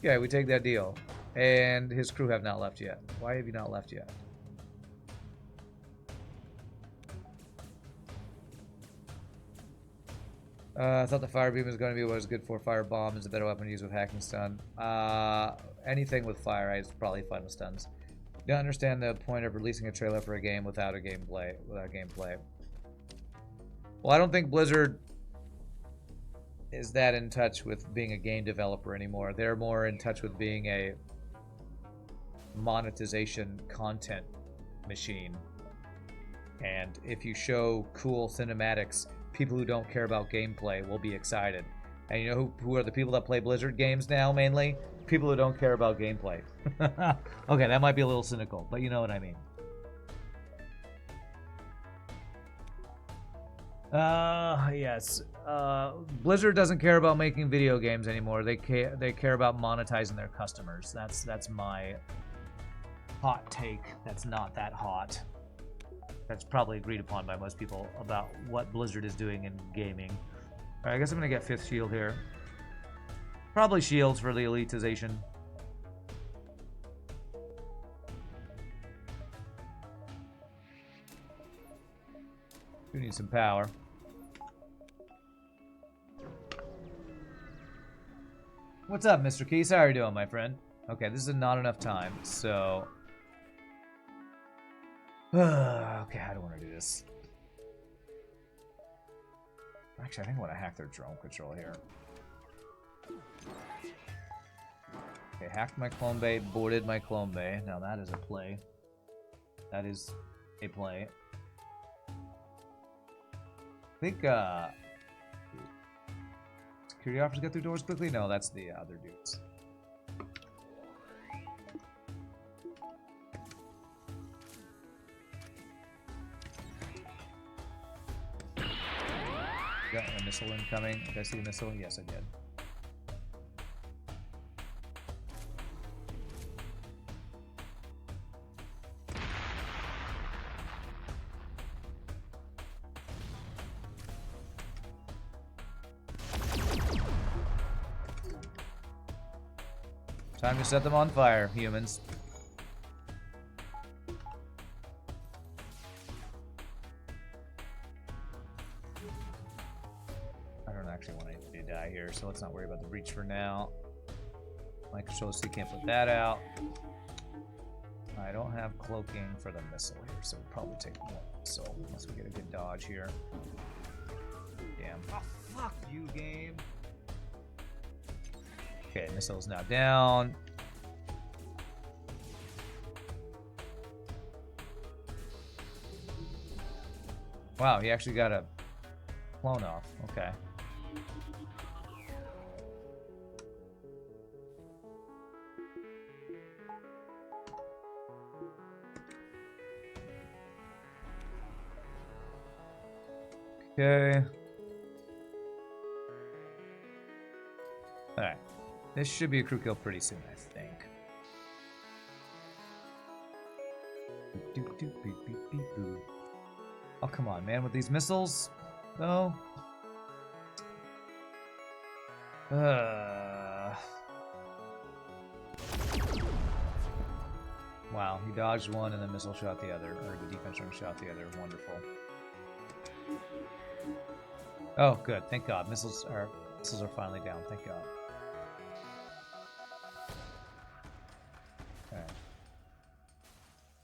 Yeah, we take that deal. And his crew have not left yet. Why have you not left yet? I thought the fire beam was going to be what was good for. Fire bomb is a better weapon to use with hacking stun. Anything with fire is probably fun with stuns. Don't understand the point of releasing a trailer for a game without gameplay. Well, I don't think Blizzard is that in touch with being a game developer anymore. They're more in touch with being a monetization content machine. And if you show cool cinematics, people who don't care about gameplay will be excited. And you know who are the people that play Blizzard games now, mainly? People who don't care about gameplay. Okay, that might be a little cynical, but you know what I mean. Yes. Blizzard doesn't care about making video games anymore. They care about monetizing their customers. That's my hot take. That's not that hot. That's probably agreed upon by most people about what Blizzard is doing in gaming. Alright, I guess I'm gonna get 5th shield here. Probably shields for the elitization. We need some power. What's up, Mr. Keys? How are you doing, my friend? Okay, this is not enough time, so... okay, how do I want to do this? Actually, I think I want to hack their drone control here. Okay, hacked my clone bay, boarded my clone bay. Now that is a play. That is a play. I think, security officers get through doors quickly? No, that's the other dudes. Got a missile incoming. Did I see a missile? Yes, I did. Time to set them on fire, humans. I don't actually want anybody to die here, so let's not worry about the breach for now. My controller, so you can't put that out. I don't have cloaking for the missile here, so we'll probably take the missile unless we get a good dodge here. Damn. Oh, fuck you, game. Okay, missile's now down. Wow, he actually got a clone off. Okay. Okay. Alright. This should be a crew kill pretty soon, I think. Oh, come on, man, with these missiles, though. Wow, he dodged one and the missile shot the other, or the defense room shot the other. Wonderful. Oh, good. Thank God. Missiles are finally down. Thank God. Okay.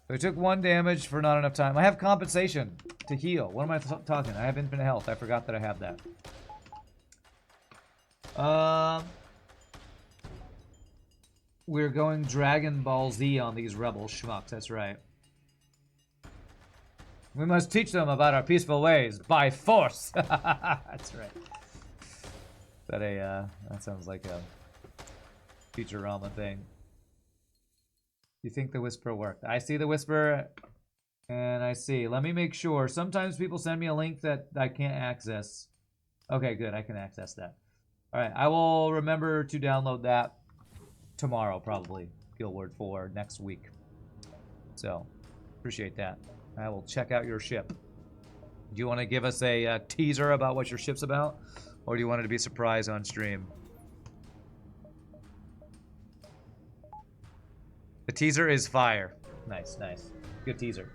So we took 1 damage for not enough time. I have compensation to heal. What am I talking? I have infinite health. I forgot that I have that. We're going Dragonball Z on these rebel schmucks. That's right. We must teach them about our peaceful ways by force. That's right. That sounds like a Futurama thing. You think the whisper worked? I see the whisper, and I see. Let me make sure. Sometimes people send me a link that I can't access. Okay, good. I can access that. All right, I will remember to download that tomorrow, probably. Guild Wars 4 next week. So, appreciate that. I will check out your ship. Do you want to give us a teaser about what your ship's about? Or do you want it to be a surprise on stream? The teaser is fire. Nice, nice. Good teaser.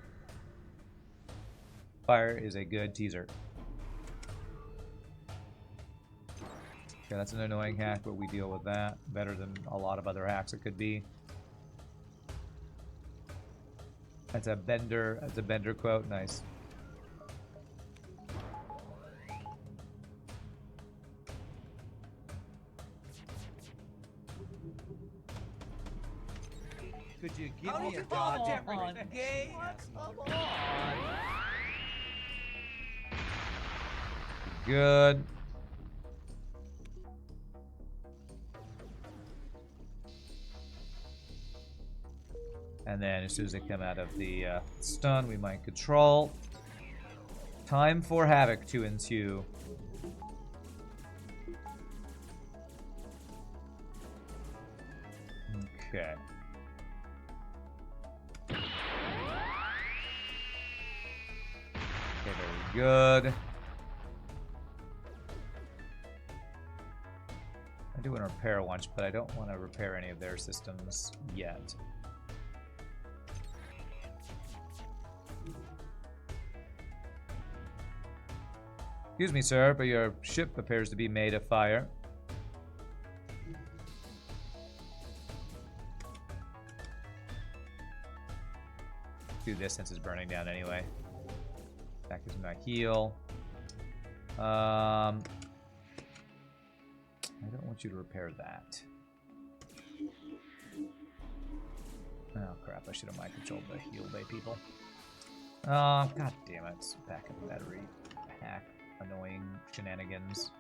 Fire is a good teaser. Okay, that's an annoying hack, but we deal with that better than a lot of other hacks it could be. That's a Bender quote. Nice. Could you give me a goddamn game? Come on. Good. And then as soon as they come out of the stun, we might control. Time for havoc to ensue. Okay. Okay, very good. I do want to repair once, but I don't want to repair any of their systems yet. Excuse me, sir, but your ship appears to be made of fire. Do this since it's burning down anyway. That gives me my heal. I don't want you to repair that. Oh crap, I should have mind controlled the heal bay people. God damn it. Backup battery hack. Annoying shenanigans.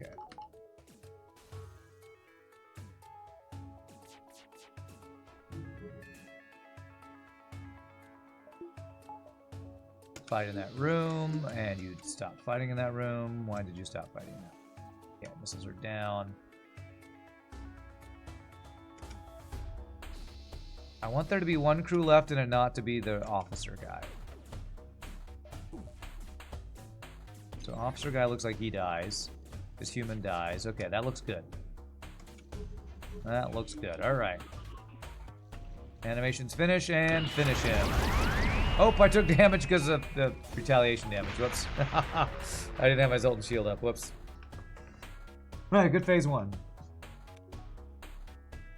Okay. Fight in that room, and you stop fighting in that room. Why did you stop fighting in that? Yeah, missiles are down. I want there to be one crew left and it not to be the officer guy. So officer guy looks like he dies. This human dies. Okay, that looks good. That looks good. All right. Animations finish and finish him. Oh, I took damage because of the retaliation damage. Whoops. I didn't have my Zoltan shield up. Whoops. All right, good phase 1.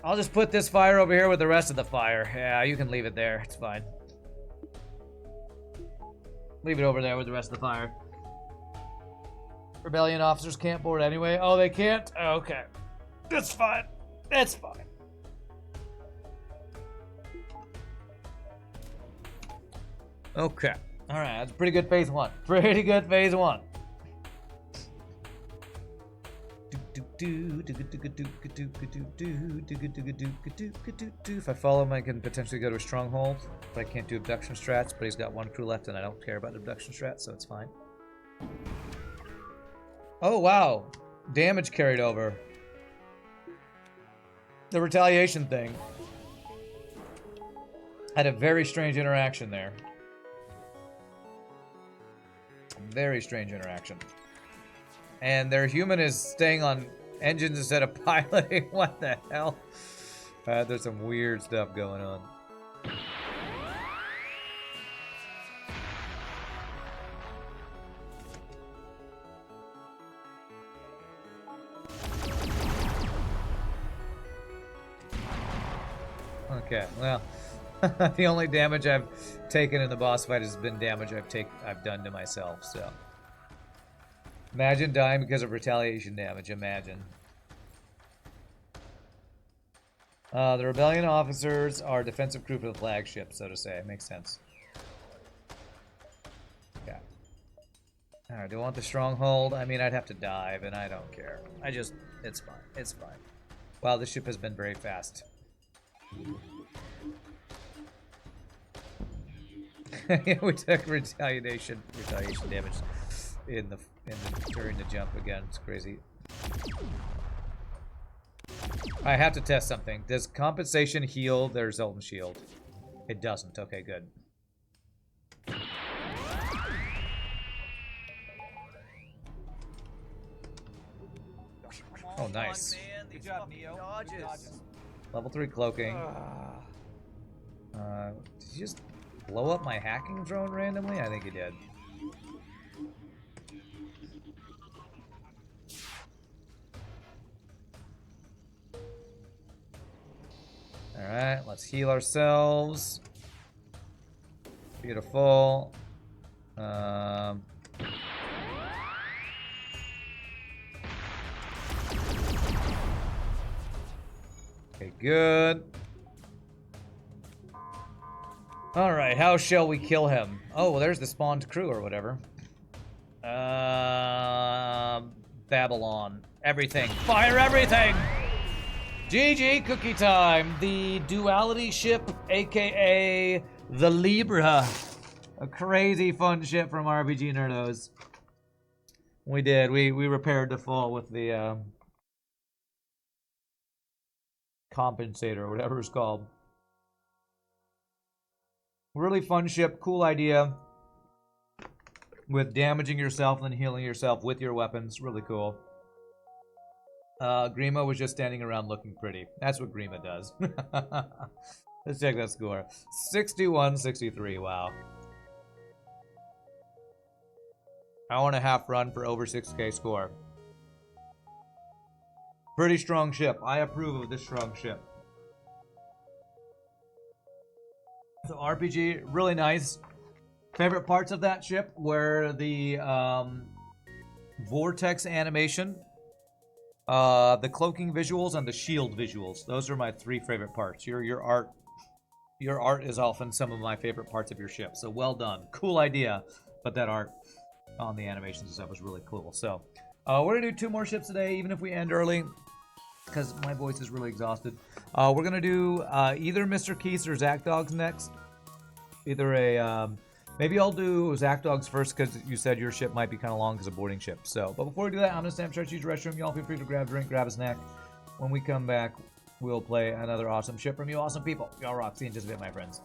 I'll just put this fire over here with the rest of the fire. Yeah, you can leave it there. It's fine. Leave it over there with the rest of the fire. Rebellion officers can't board anyway. Oh, they can't? Oh, okay. That's fine. That's fine. Okay. All right. That's pretty good phase 1. Pretty good phase 1. If I follow him, I can potentially go to a stronghold. But I can't do abduction strats, but he's got one crew left, and I don't care about abduction strats, so it's fine. Oh, wow. Damage carried over. The retaliation thing had a very strange interaction there. Very strange interaction. And their human is staying on engines instead of piloting. What the hell? There's some weird stuff going on. Okay, well, the only damage I've taken in the boss fight has been damage I've done to myself, so. Imagine dying because of retaliation damage, imagine. The rebellion officers are defensive crew for the flagship, so to say. It makes sense. Okay. Alright, do I want the stronghold? I mean, I'd have to dive, and I don't care. It's fine. It's fine. Wow, this ship has been very fast. We took retaliation damage during the jump again. It's crazy. I have to test something. Does compensation heal their Zoltan shield? It doesn't. Okay, good. Oh, nice. Good job, Neo. Level 3 cloaking. Did you just blow up my hacking drone randomly? I think he did. Alright, let's heal ourselves. Beautiful. Okay, good. Alright, how shall we kill him? Oh, well, there's the spawned crew or whatever. Babylon. Everything. Fire everything! GG, cookie time. The Duality Ship, aka the Libra. A crazy fun ship from RPGNerdos. We did. We repaired the fall with the compensator, or whatever it's called. Really fun ship, cool idea. With damaging yourself and then healing yourself with your weapons. Really cool. Grima was just standing around looking pretty. That's what Grima does. Let's check that score. 61-63, wow. Hour and a half run for over 6K score. Pretty strong ship. I approve of this strong ship. So RPG, really nice. Favorite parts of that ship were the vortex animation, the cloaking visuals, and the shield visuals. Those are my 3 favorite parts. Your art is often some of my favorite parts of your ship. So well done. Cool idea, but that art on the animations and stuff was really cool. So we're gonna do 2 more ships today, even if we end early, because my voice is really exhausted. We're gonna do either Mr. Keith or Zack Dogs next. Either a maybe I'll do Zack Dogs first, because you said your ship might be kind of long because of boarding ships. So, but before we do that, I'm gonna stand, start to use the restroom. Y'all feel free to grab a drink, grab a snack. When we come back, we'll play another awesome ship from you awesome people. Y'all rock. See you in just a bit, my friends.